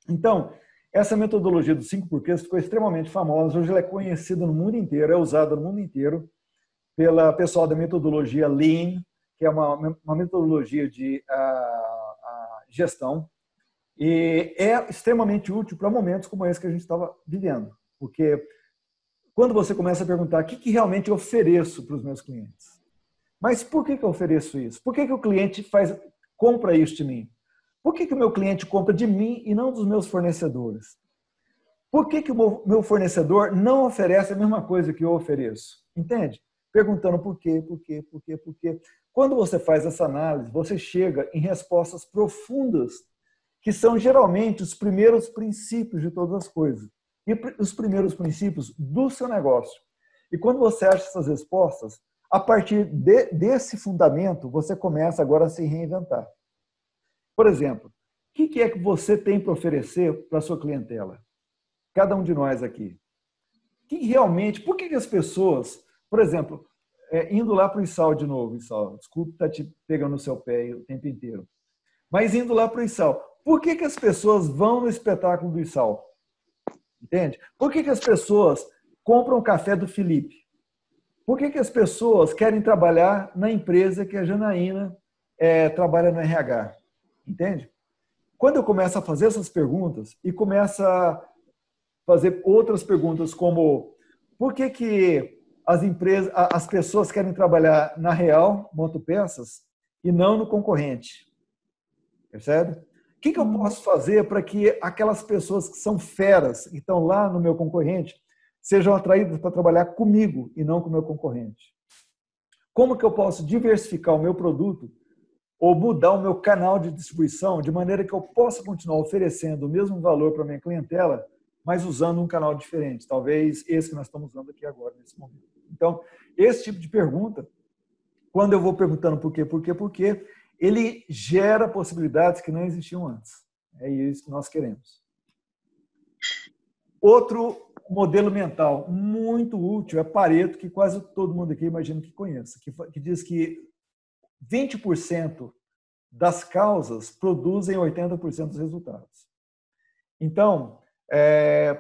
[SPEAKER 1] Então, essa metodologia dos 5 porquês ficou extremamente famosa. Hoje ela é conhecida no mundo inteiro, é usada no mundo inteiro pela pessoal da metodologia Lean, que é uma metodologia de gestão, e é extremamente útil para momentos como esse que a gente estava vivendo. Porque quando você começa a perguntar o que realmente eu ofereço para os meus clientes? Mas por que eu ofereço isso? Por que o cliente compra isso de mim? Por que o meu cliente compra de mim e não dos meus fornecedores? Por que o meu fornecedor não oferece a mesma coisa que eu ofereço? Entende? Perguntando por quê. Quando você faz essa análise, você chega em respostas profundas, que são geralmente os primeiros princípios de todas as coisas. E os primeiros princípios do seu negócio. E quando você acha essas respostas, a partir desse fundamento, você começa agora a se reinventar. Por exemplo, o que é que você tem para oferecer para a sua clientela? Cada um de nós aqui. Por que as pessoas, por exemplo, indo lá para o ISAL de novo, ISAL, desculpe estar te pegando no seu pé o tempo inteiro, mas indo lá para o ISAL, por que as pessoas vão no espetáculo do ISAL? Entende? Por que as pessoas compram o café do Felipe? Por que as pessoas querem trabalhar na empresa que a Janaína trabalha no RH? Entende? Quando eu começo a fazer essas perguntas e começo a fazer outras perguntas como por que as pessoas querem trabalhar na Real Motopeças e não no concorrente? Percebe? O que eu posso fazer para que aquelas pessoas que são feras e estão lá no meu concorrente sejam atraídas para trabalhar comigo e não com o meu concorrente? Como que eu posso diversificar o meu produto ou mudar o meu canal de distribuição de maneira que eu possa continuar oferecendo o mesmo valor para a minha clientela, mas usando um canal diferente? Talvez esse que nós estamos usando aqui agora, nesse momento. Então, esse tipo de pergunta quando eu vou perguntando por quê, ele gera possibilidades que não existiam antes. É isso que nós queremos. Outro modelo mental muito útil é Pareto, que quase todo mundo aqui imagino que conheça, que diz que 20% das causas produzem 80% dos resultados. Então,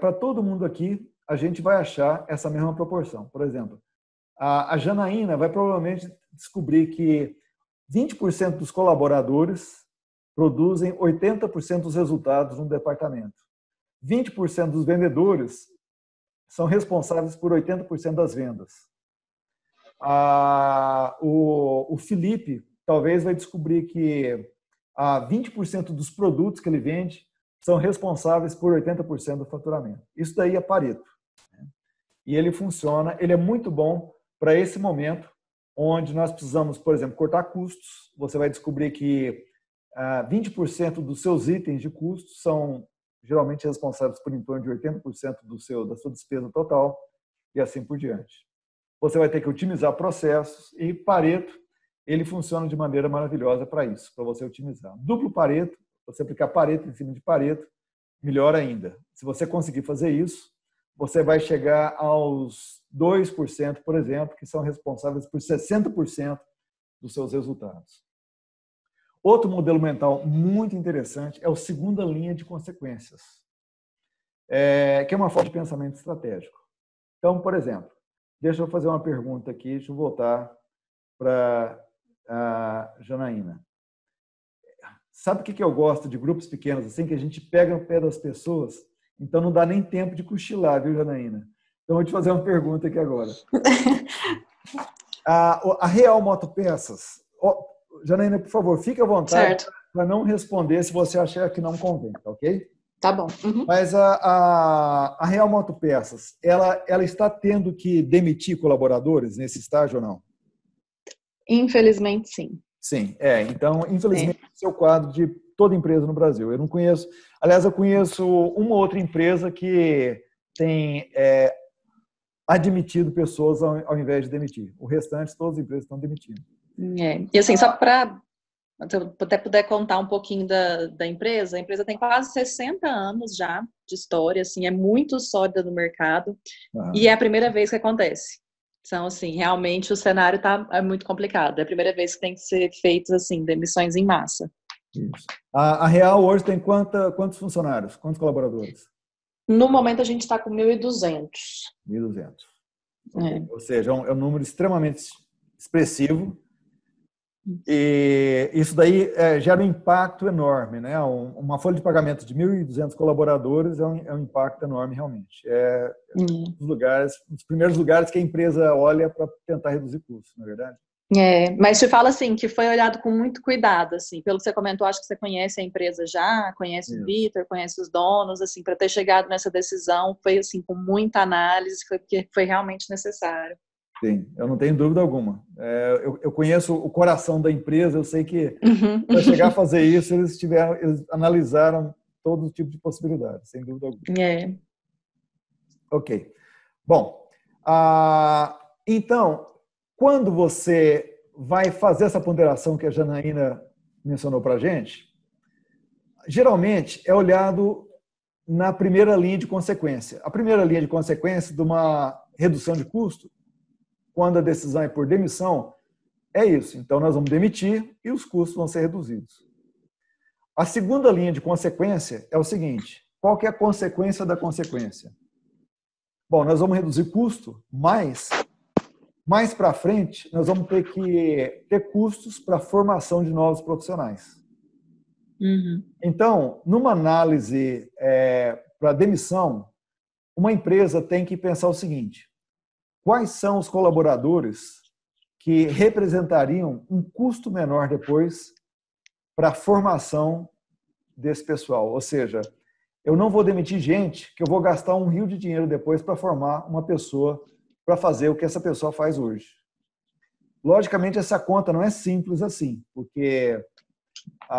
[SPEAKER 1] para todo mundo aqui, a gente vai achar essa mesma proporção. Por exemplo, a Janaína vai provavelmente descobrir que 20% dos colaboradores produzem 80% dos resultados no departamento. 20% dos vendedores são responsáveis por 80% das vendas. O Felipe talvez vai descobrir que 20% dos produtos que ele vende são responsáveis por 80% do faturamento. Isso daí é Pareto. E ele funciona, ele é muito bom para esse momento, onde nós precisamos, por exemplo, cortar custos. Você vai descobrir que 20% dos seus itens de custos são geralmente responsáveis por em torno de 80% da sua despesa total, e assim por diante. Você vai ter que otimizar processos, e Pareto, ele funciona de maneira maravilhosa para isso, para você otimizar. Duplo Pareto, você aplicar Pareto em cima de Pareto, melhor ainda. Se você conseguir fazer isso, você vai chegar aos 2%, por exemplo, que são responsáveis por 60% dos seus resultados. Outro modelo mental muito interessante é o segunda linha de consequências, que é uma forma de pensamento estratégico. Então, por exemplo, deixa eu fazer uma pergunta aqui, deixa eu voltar para a Janaína. Sabe o que eu gosto de grupos pequenos, assim, que a gente pega no pé das pessoas, então não dá nem tempo de cochilar, viu, Janaína? Então, eu vou te fazer uma pergunta aqui agora. A Real Motopeças... Janaína, por favor, fique à vontade para não responder se você achar que não convém, ok?
[SPEAKER 9] Tá bom. Uhum.
[SPEAKER 1] Mas a Real Motopeças, ela está tendo que demitir colaboradores nesse estágio ou não?
[SPEAKER 9] Infelizmente, sim.
[SPEAKER 1] Sim, então, infelizmente, esse é o quadro de toda empresa no Brasil. Eu não conheço... Aliás, eu conheço uma outra empresa que tem admitido pessoas ao invés de demitir. O restante, todas as empresas estão demitindo.
[SPEAKER 9] E assim, só para se eu até puder contar um pouquinho da empresa, a empresa tem quase 60 anos já de história, assim, é muito sólida no mercado, e é a primeira vez que acontece. Então, assim, realmente o cenário é muito complicado. É a primeira vez que tem que ser feitas, assim, demissões em massa.
[SPEAKER 1] Isso. A Real hoje tem quantos funcionários? Quantos colaboradores?
[SPEAKER 9] No momento a gente está com 1.200.
[SPEAKER 1] 1.200. Ou seja, é um número extremamente expressivo. E isso daí gera um impacto enorme, né? Uma folha de pagamento de 1.200 colaboradores é um impacto enorme, realmente. Os primeiros lugares que a empresa olha para tentar reduzir custos, não é verdade?
[SPEAKER 9] Mas te fala assim, que foi olhado com muito cuidado, assim, pelo que você comentou, acho que você conhece a empresa já, conhece o Vitor, conhece os donos, assim, para ter chegado nessa decisão, foi assim, com muita análise, porque foi realmente necessário.
[SPEAKER 1] Sim, eu não tenho dúvida alguma. Eu conheço o coração da empresa, eu sei que para chegar a fazer isso, eles analisaram todo tipo de possibilidades, sem dúvida alguma. Ok. Bom, então, quando você vai fazer essa ponderação que a Janaína mencionou para a gente, geralmente é olhado na primeira linha de consequência. A primeira linha de consequência de uma redução de custo, quando a decisão é por demissão, é isso. Então, nós vamos demitir e os custos vão ser reduzidos. A segunda linha de consequência é o seguinte: qual que é a consequência da consequência? Bom, nós vamos reduzir custo, mas mais para frente nós vamos ter que ter custos para a formação de novos profissionais. Então, numa análise para demissão, uma empresa tem que pensar o seguinte: quais são os colaboradores que representariam um custo menor depois para a formação desse pessoal? Ou seja, eu não vou demitir gente que eu vou gastar um rio de dinheiro depois para formar uma pessoa para fazer o que essa pessoa faz hoje. Logicamente, essa conta não é simples assim, porque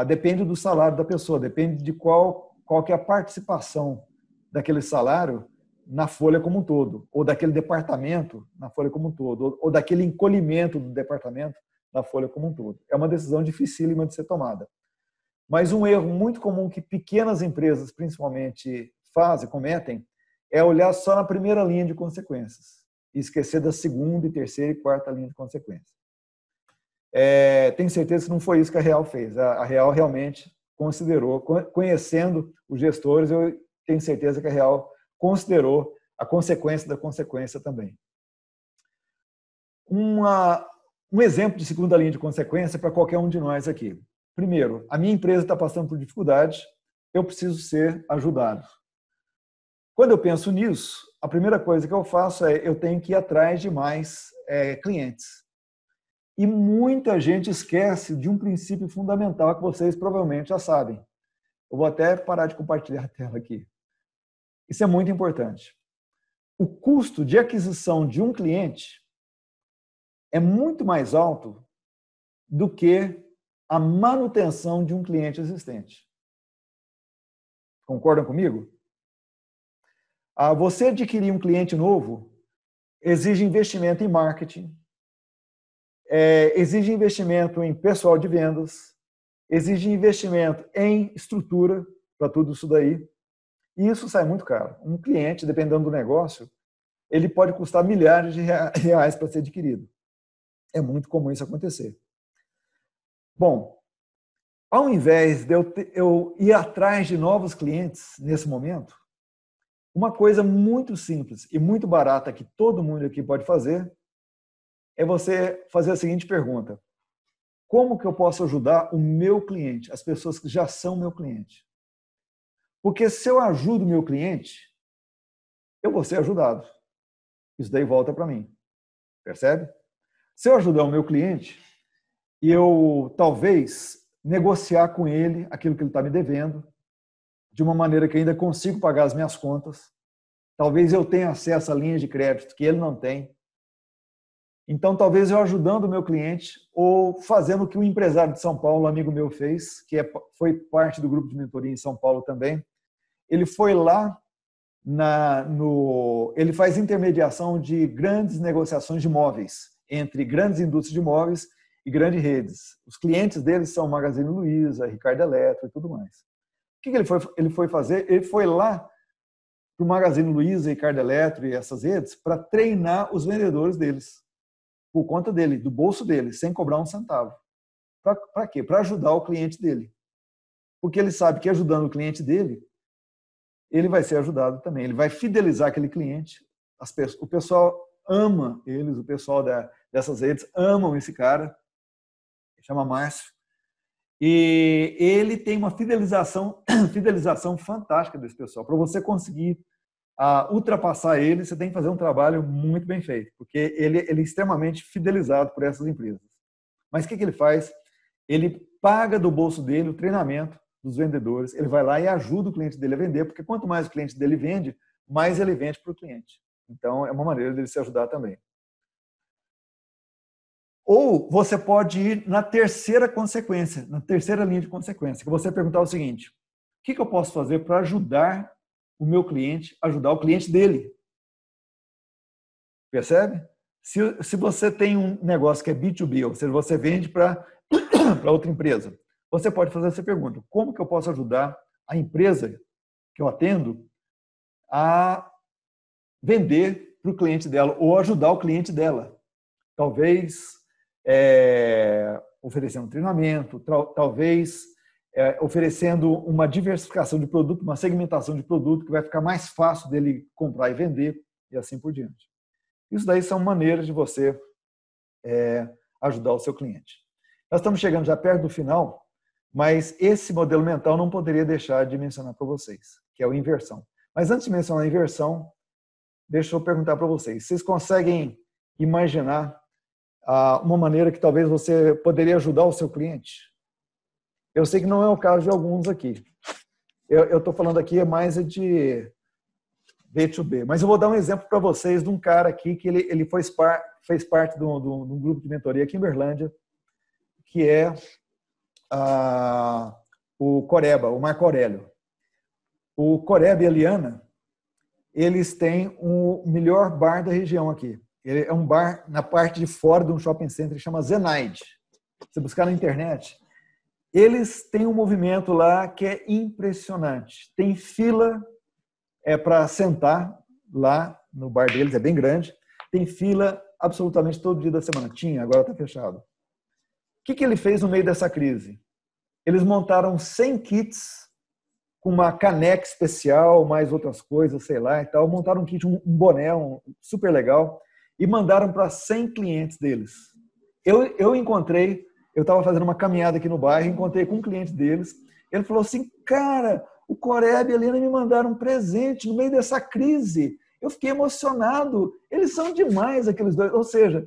[SPEAKER 1] depende do salário da pessoa, depende de qual que é a participação daquele salário na folha como um todo, ou daquele departamento na folha como um todo, ou daquele encolhimento do departamento na folha como um todo. É uma decisão dificílima de ser tomada. Mas um erro muito comum que pequenas empresas, principalmente, cometem, é olhar só na primeira linha de consequências e esquecer da segunda, e terceira e quarta linha de consequências. Tenho certeza que não foi isso que a Real fez. A Real realmente considerou, conhecendo os gestores, eu tenho certeza que a Real considerou a consequência da consequência também. Um exemplo de segunda linha de consequência para qualquer um de nós aqui. Primeiro, a minha empresa está passando por dificuldade, eu preciso ser ajudado. Quando eu penso nisso, a primeira coisa que eu faço é eu tenho que ir atrás de mais clientes. E muita gente esquece de um princípio fundamental que vocês provavelmente já sabem. Eu vou até parar de compartilhar a tela aqui. Isso é muito importante. O custo de aquisição de um cliente é muito mais alto do que a manutenção de um cliente existente. Concordam comigo? Você adquirir um cliente novo exige investimento em marketing, exige investimento em pessoal de vendas, exige investimento em estrutura para tudo isso daí. E isso sai muito caro. Um cliente, dependendo do negócio, ele pode custar milhares de reais para ser adquirido. É muito comum isso acontecer. Bom, ao invés de eu ir atrás de novos clientes nesse momento, uma coisa muito simples e muito barata que todo mundo aqui pode fazer é você fazer a seguinte pergunta: como que eu posso ajudar o meu cliente, as pessoas que já são meu cliente? Porque se eu ajudo o meu cliente, eu vou ser ajudado. Isso daí volta para mim. Percebe? Se eu ajudar o meu cliente e eu talvez negociar com ele aquilo que ele está me devendo, de uma maneira que ainda consigo pagar as minhas contas, talvez eu tenha acesso a linhas de crédito que ele não tem. Então, talvez eu ajudando o meu cliente ou fazendo o que o empresário de São Paulo, um amigo meu, fez, que foi parte do grupo de mentoria em São Paulo também. Ele foi lá, ele faz intermediação de grandes negociações de imóveis, entre grandes indústrias de imóveis e grandes redes. Os clientes deles são Magazine Luiza, Ricardo Eletro e tudo mais. O que ele foi fazer? Ele foi lá para o Magazine Luiza, Ricardo Eletro e essas redes para treinar os vendedores deles, por conta dele, do bolso dele, sem cobrar um centavo. Para quê? Para ajudar o cliente dele. Porque ele sabe que ajudando o cliente dele, ele vai ser ajudado também. Ele vai fidelizar aquele cliente. O pessoal ama eles, o pessoal dessas redes amam esse cara, chama Márcio. E ele tem uma fidelização fantástica desse pessoal. Para você conseguir ultrapassar ele, você tem que fazer um trabalho muito bem feito, porque ele é extremamente fidelizado por essas empresas. Mas o que ele faz? Ele paga do bolso dele o treinamento dos vendedores, ele vai lá e ajuda o cliente dele a vender, porque quanto mais o cliente dele vende, mais ele vende para o cliente. Então, é uma maneira dele se ajudar também. Ou você pode ir na terceira consequência, na terceira linha de consequência, que você perguntar o seguinte: o que eu posso fazer para ajudar o meu cliente, ajudar o cliente dele? Percebe? Se você tem um negócio que é B2B, ou seja, você vende para outra empresa, você pode fazer essa pergunta: como que eu posso ajudar a empresa que eu atendo a vender para o cliente dela, ou ajudar o cliente dela? Talvez oferecendo treinamento, talvez oferecendo uma diversificação de produto, uma segmentação de produto que vai ficar mais fácil dele comprar e vender, e assim por diante. Isso daí são maneiras de você ajudar o seu cliente. Nós estamos chegando já perto do final, mas esse modelo mental não poderia deixar de mencionar para vocês, que é a inversão. Mas antes de mencionar a inversão, deixa eu perguntar para vocês: vocês conseguem imaginar uma maneira que talvez você poderia ajudar o seu cliente? Eu sei que não é o caso de alguns aqui. Eu estou falando aqui mais de B2B, mas eu vou dar um exemplo para vocês de um cara aqui que ele fez parte de um grupo de mentoria aqui em Berlândia, que é o Coreba, o Marco Aurélio. O Coreba e a Liana, eles têm o melhor bar da região aqui. Ele é um bar na parte de fora de um shopping center que chama Zenaide. você buscar na internet, eles têm um movimento lá que é impressionante. Tem fila para sentar lá no bar deles, é bem grande. Tem fila absolutamente todo dia da semana. Tinha, agora está fechado. O que ele fez no meio dessa crise? Eles montaram 100 kits com uma caneca especial, mais outras coisas, sei lá e tal. Montaram um kit, um boné super legal e mandaram para 100 clientes deles. Eu encontrei, eu estava fazendo uma caminhada aqui no bairro, encontrei com um cliente deles. Ele falou assim, cara, o Coreb e a Helena me mandaram um presente no meio dessa crise. Eu fiquei emocionado. Eles são demais, aqueles dois. Ou seja,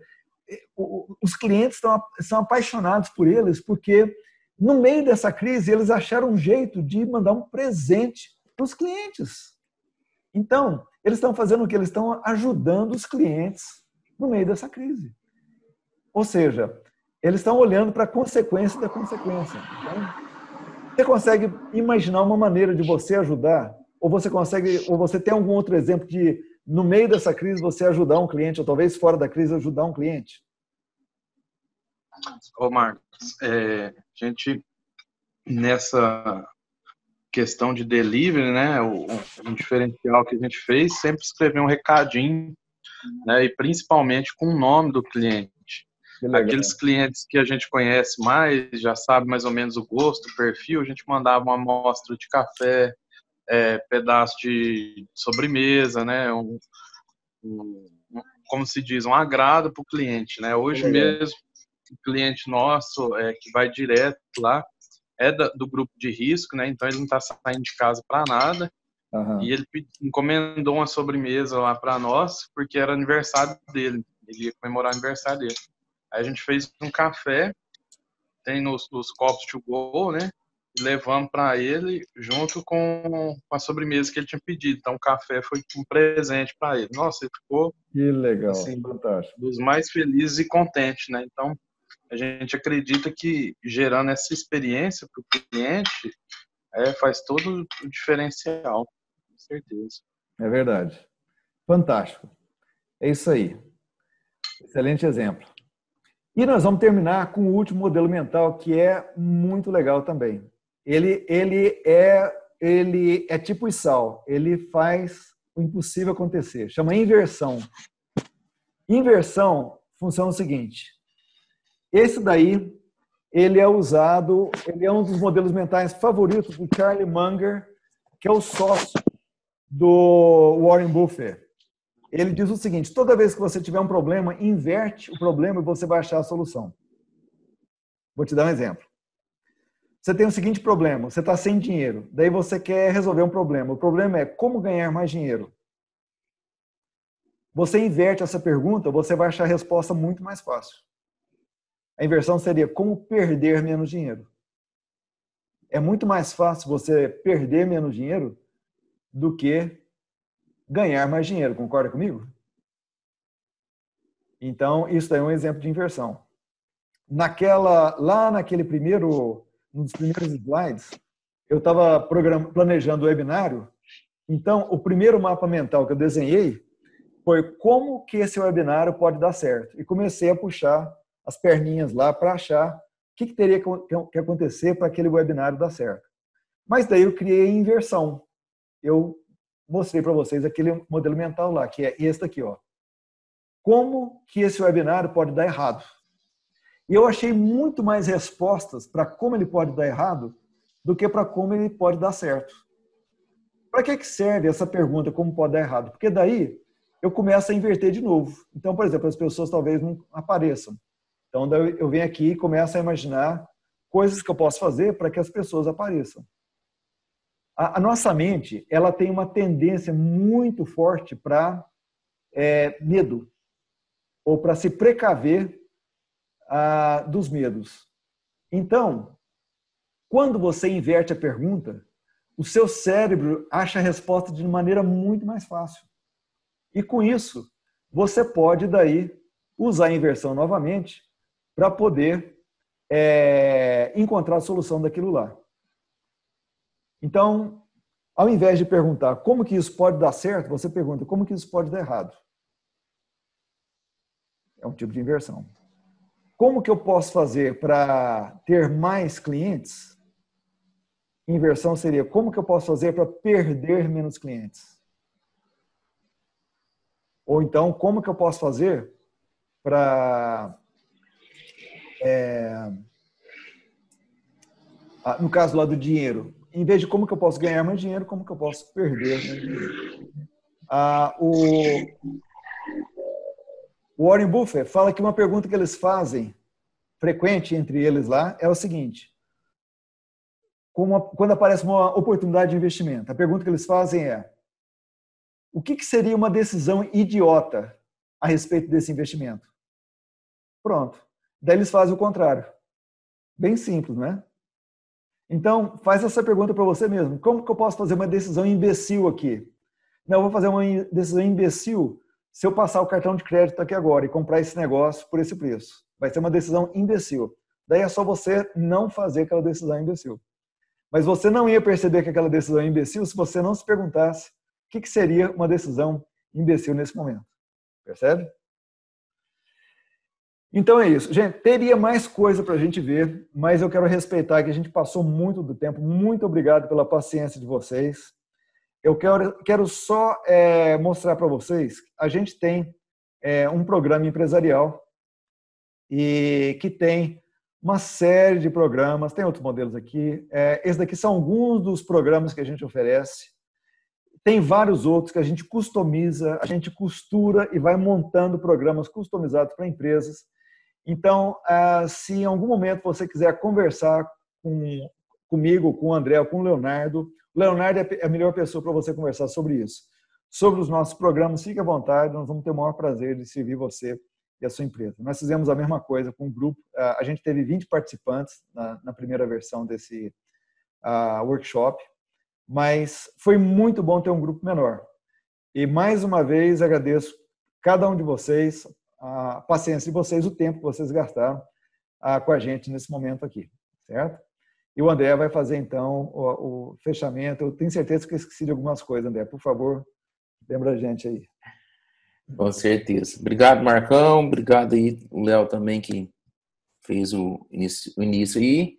[SPEAKER 1] os clientes são apaixonados por eles, porque no meio dessa crise eles acharam um jeito de mandar um presente para os clientes. Então, eles estão fazendo o que? Eles estão ajudando os clientes no meio dessa crise. Ou seja, eles estão olhando para a consequência da consequência. Então, você consegue imaginar uma maneira de você ajudar? Ou você tem algum outro exemplo de, no meio dessa crise, você ajudar um cliente, ou talvez fora da crise, ajudar um cliente?
[SPEAKER 8] Ô Marcos, a gente, nessa questão de delivery, né, um diferencial que a gente fez, sempre escrever um recadinho, né, e principalmente com o nome do cliente. Aqueles clientes que a gente conhece mais, já sabe mais ou menos o gosto, o perfil, a gente mandava uma amostra de café, pedaço de sobremesa, né, como se diz, um agrado para o cliente, né. Hoje mesmo, o cliente nosso que vai direto lá é do grupo de risco, né? Então ele não está saindo de casa para nada. E ele encomendou uma sobremesa lá para nós porque era aniversário dele. Ele ia comemorar o aniversário dele. Aí a gente fez um café, tem nos copos to go, né? E levamos para ele junto com a sobremesa que ele tinha pedido. Então o café foi um presente para ele. Nossa, ele ficou
[SPEAKER 1] que legal,
[SPEAKER 8] assim,
[SPEAKER 1] fantástico,
[SPEAKER 8] dos mais felizes e contentes, né? Então a gente acredita que gerando essa experiência para o cliente faz todo o diferencial, com certeza.
[SPEAKER 1] É verdade. Fantástico. É isso aí. Excelente exemplo. E nós vamos terminar com o último modelo mental, que é muito legal também. Ele é tipo Issal. Ele faz o impossível acontecer. Chama inversão. Inversão funciona o seguinte. Esse daí, ele é um dos modelos mentais favoritos do Charlie Munger, que é o sócio do Warren Buffett. Ele diz o seguinte, toda vez que você tiver um problema, inverte o problema e você vai achar a solução. Vou te dar um exemplo. Você tem o seguinte problema, você está sem dinheiro, daí você quer resolver um problema. O problema é como ganhar mais dinheiro. Você inverte essa pergunta, você vai achar a resposta muito mais fácil. A inversão seria como perder menos dinheiro. É muito mais fácil você perder menos dinheiro do que ganhar mais dinheiro. Concorda comigo? Então, isso daí é um exemplo de inversão. Lá naquele nos primeiros slides, eu estava planejando o webinário. Então, o primeiro mapa mental que eu desenhei foi como que esse webinário pode dar certo. E comecei a puxar as perninhas lá para achar o que teria que acontecer para aquele webinário dar certo. Mas daí eu criei a inversão. Eu mostrei para vocês aquele modelo mental lá, que é esse aqui, ó. Como que esse webinário pode dar errado? E eu achei muito mais respostas para como ele pode dar errado do que para como ele pode dar certo. Para que serve essa pergunta, como pode dar errado? Porque daí eu começo a inverter de novo. Então, por exemplo, as pessoas talvez não apareçam. Então, eu venho aqui e começo a imaginar coisas que eu posso fazer para que as pessoas apareçam. A nossa mente, ela tem uma tendência muito forte para medo, ou para se precaver dos medos. Então, quando você inverte a pergunta, o seu cérebro acha a resposta de maneira muito mais fácil. E com isso, você pode daí usar a inversão novamente para poder encontrar a solução daquilo lá. Então, ao invés de perguntar como que isso pode dar certo, você pergunta como que isso pode dar errado. É um tipo de inversão. como que eu posso fazer para ter mais clientes? Inversão seria, como que eu posso fazer para perder menos clientes? Ou então, como que eu posso fazer para... no caso lá do dinheiro, em vez de como que eu posso ganhar mais dinheiro, como que eu posso perder mais dinheiro? O Warren Buffett fala que uma pergunta que eles fazem, frequente entre eles lá, é o seguinte: quando aparece uma oportunidade de investimento, a pergunta que eles fazem é: o que seria uma decisão idiota a respeito desse investimento? Pronto. Daí eles fazem o contrário. Bem simples, né? Então, faz essa pergunta para você mesmo. Como que eu posso fazer uma decisão imbecil aqui? Não, eu vou fazer uma decisão imbecil se eu passar o cartão de crédito aqui agora e comprar esse negócio por esse preço. Vai ser uma decisão imbecil. Daí é só você não fazer aquela decisão imbecil. Mas você não ia perceber que aquela decisão é imbecil se você não se perguntasse o que seria uma decisão imbecil nesse momento. Percebe? Então é isso. Gente, teria mais coisa para a gente ver, mas eu quero respeitar que a gente passou muito do tempo. Muito obrigado pela paciência de vocês. Eu quero só mostrar para vocês, a gente tem um programa empresarial e que tem uma série de programas, tem outros modelos aqui. Esses daqui são alguns dos programas que a gente oferece. Tem vários outros que a gente customiza, a gente costura e vai montando programas customizados para empresas. Então, se em algum momento você quiser conversar comigo, com o André ou com o Leonardo é a melhor pessoa para você conversar sobre isso. Sobre os nossos programas, fique à vontade, nós vamos ter o maior prazer de servir você e a sua empresa. Nós fizemos a mesma coisa com o grupo, a gente teve 20 participantes na primeira versão desse workshop, mas foi muito bom ter um grupo menor. E mais uma vez agradeço cada um de vocês, a paciência de vocês, o tempo que vocês gastaram com a gente nesse momento aqui, certo? E o André vai fazer, então, o fechamento. Eu tenho certeza que eu esqueci de algumas coisas, André. Por favor, lembra a gente aí.
[SPEAKER 4] Com certeza. Obrigado, Marcão. Obrigado aí, o Léo também, que fez o início aí.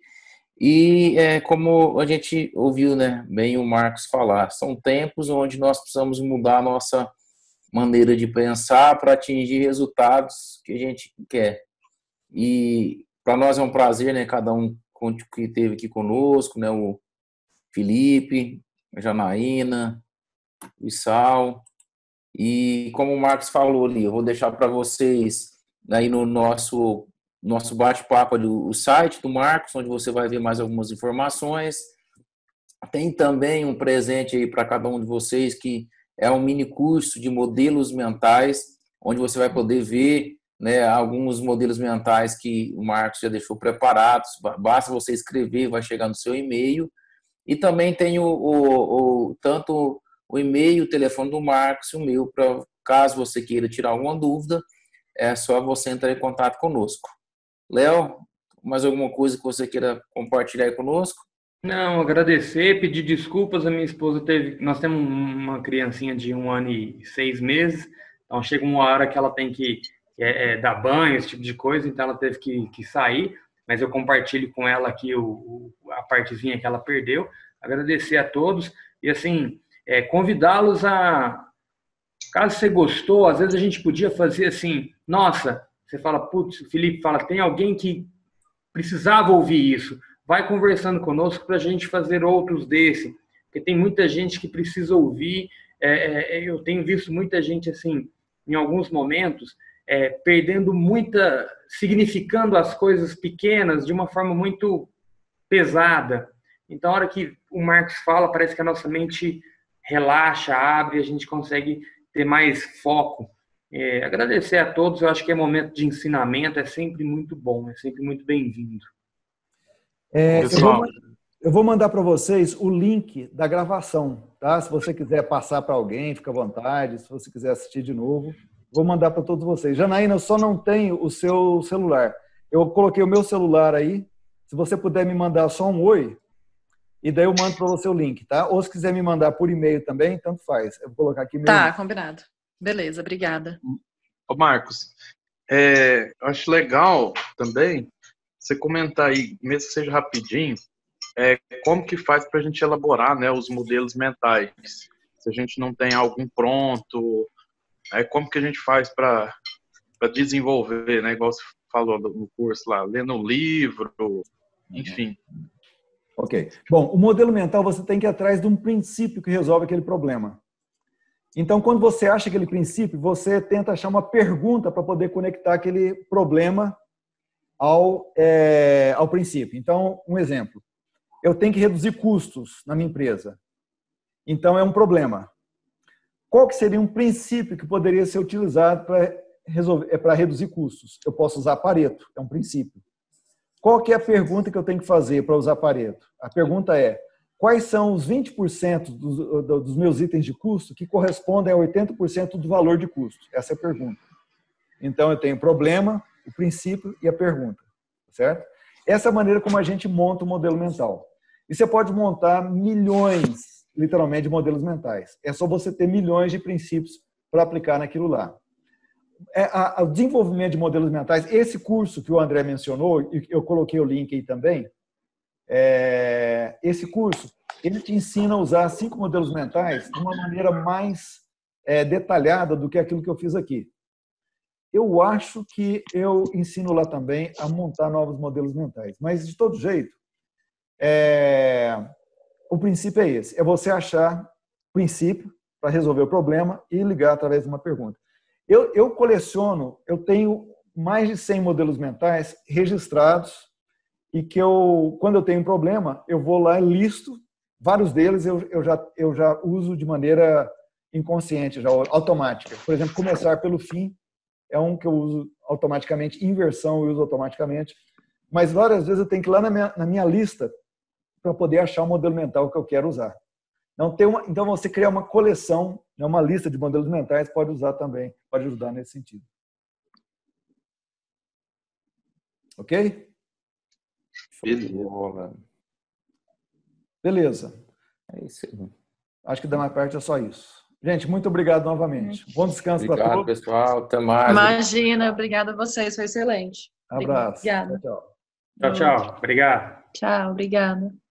[SPEAKER 4] E como a gente ouviu, né, bem o Marcos falar, são tempos onde nós precisamos mudar a nossa maneira de pensar para atingir resultados que a gente quer. E para nós é um prazer, né, cada um que esteve aqui conosco, né, o Felipe, a Janaína, o Issal, e como o Marcos falou ali, eu vou deixar para vocês aí no nosso bate-papo ali, o site do Marcos, onde você vai ver mais algumas informações. Tem também um presente aí para cada um de vocês, que é um mini curso de modelos mentais, onde você vai poder ver, né, alguns modelos mentais que o Marcos já deixou preparados. Basta você escrever, vai chegar no seu e-mail. E também tem tanto o e-mail, o telefone do Marcos e o meu, para caso você queira tirar alguma dúvida, é só você entrar em contato conosco. Léo, mais alguma coisa que você queira compartilhar aí conosco?
[SPEAKER 3] Não, agradecer, pedir desculpas. A minha esposa nós temos uma criancinha de 1 ano e 6 meses, então chega uma hora que ela tem que dar banho, esse tipo de coisa, então ela teve que sair, mas eu compartilho com ela aqui a partezinha que ela perdeu. Agradecer a todos e, assim, convidá-los caso você gostou, às vezes a gente podia fazer assim, nossa, você fala, putz, o Felipe fala, tem alguém que precisava ouvir isso, vai conversando conosco para a gente fazer outros desse, porque tem muita gente que precisa ouvir. Eu tenho visto muita gente, assim, em alguns momentos, significando as coisas pequenas de uma forma muito pesada. Então, a hora que o Marcos fala, parece que a nossa mente relaxa, abre, e a gente consegue ter mais foco. Agradecer a todos, eu acho que é momento de ensinamento, é sempre muito bom, é sempre muito bem-vindo.
[SPEAKER 1] Eu vou mandar para vocês o link da gravação, tá? Se você quiser passar para alguém, fica à vontade, se você quiser assistir de novo. Vou mandar para todos vocês. Janaína, eu só não tenho o seu celular. Eu coloquei o meu celular aí. Se você puder me mandar só um oi, e daí eu mando para você o link, tá? Ou se quiser me mandar por e-mail também, tanto faz. Eu vou colocar aqui meu
[SPEAKER 7] Tá,
[SPEAKER 1] link.
[SPEAKER 7] combinado. Beleza, obrigada.
[SPEAKER 8] Ô, Marcos, acho legal também você comentar aí, mesmo que seja rapidinho, como que faz para a gente elaborar, né, os modelos mentais. Se a gente não tem algum pronto, como que a gente faz para desenvolver, né, igual você falou no curso lá, lendo um livro, enfim.
[SPEAKER 1] Ok. Bom, o modelo mental você tem que ir atrás de um princípio que resolve aquele problema. Então, quando você acha aquele princípio, você tenta achar uma pergunta para poder conectar aquele problema ao princípio. Então, um exemplo. Eu tenho que reduzir custos na minha empresa. Então, é um problema. Qual que seria um princípio que poderia ser utilizado para reduzir custos? Eu posso usar Pareto, é um princípio. Qual que é a pergunta que eu tenho que fazer para usar Pareto? A pergunta é: quais são os 20% dos meus itens de custo que correspondem a 80% do valor de custo? Essa é a pergunta. Então, eu tenho o problema, o princípio e a pergunta, certo? Essa é a maneira como a gente monta o modelo mental. E você pode montar milhões, literalmente, de modelos mentais. É só você ter milhões de princípios para aplicar naquilo lá. O desenvolvimento de modelos mentais, esse curso que o André mencionou, e eu coloquei o link aí também, esse curso, ele te ensina a usar 5 modelos mentais de uma maneira mais detalhada do que aquilo que eu fiz aqui. Eu acho que eu ensino lá também a montar novos modelos mentais. Mas, de todo jeito, o princípio é esse. É você achar princípio para resolver o problema e ligar através de uma pergunta. Eu coleciono, eu tenho mais de 100 modelos mentais registrados e que quando eu tenho um problema, eu vou lá e listo. Vários deles eu já uso de maneira inconsciente, já automática. Por exemplo, começar pelo fim é um que eu uso automaticamente, inversão eu uso automaticamente. Mas várias vezes eu tenho que ir lá na minha lista para poder achar o modelo mental que eu quero usar. Então, você criar uma coleção, uma lista de modelos mentais, pode usar também, pode ajudar nesse sentido. Ok? Beleza.
[SPEAKER 4] É isso aí.
[SPEAKER 1] Acho que da minha parte é só isso. Gente, muito obrigado novamente. Bom descanso para todos.
[SPEAKER 4] Obrigado, pessoal. Até mais.
[SPEAKER 9] Imagina, obrigada a vocês, foi excelente.
[SPEAKER 1] Abraço.
[SPEAKER 9] Obrigada.
[SPEAKER 1] Tchau.
[SPEAKER 3] Tchau, tchau. Obrigado.
[SPEAKER 9] Tchau, obrigada.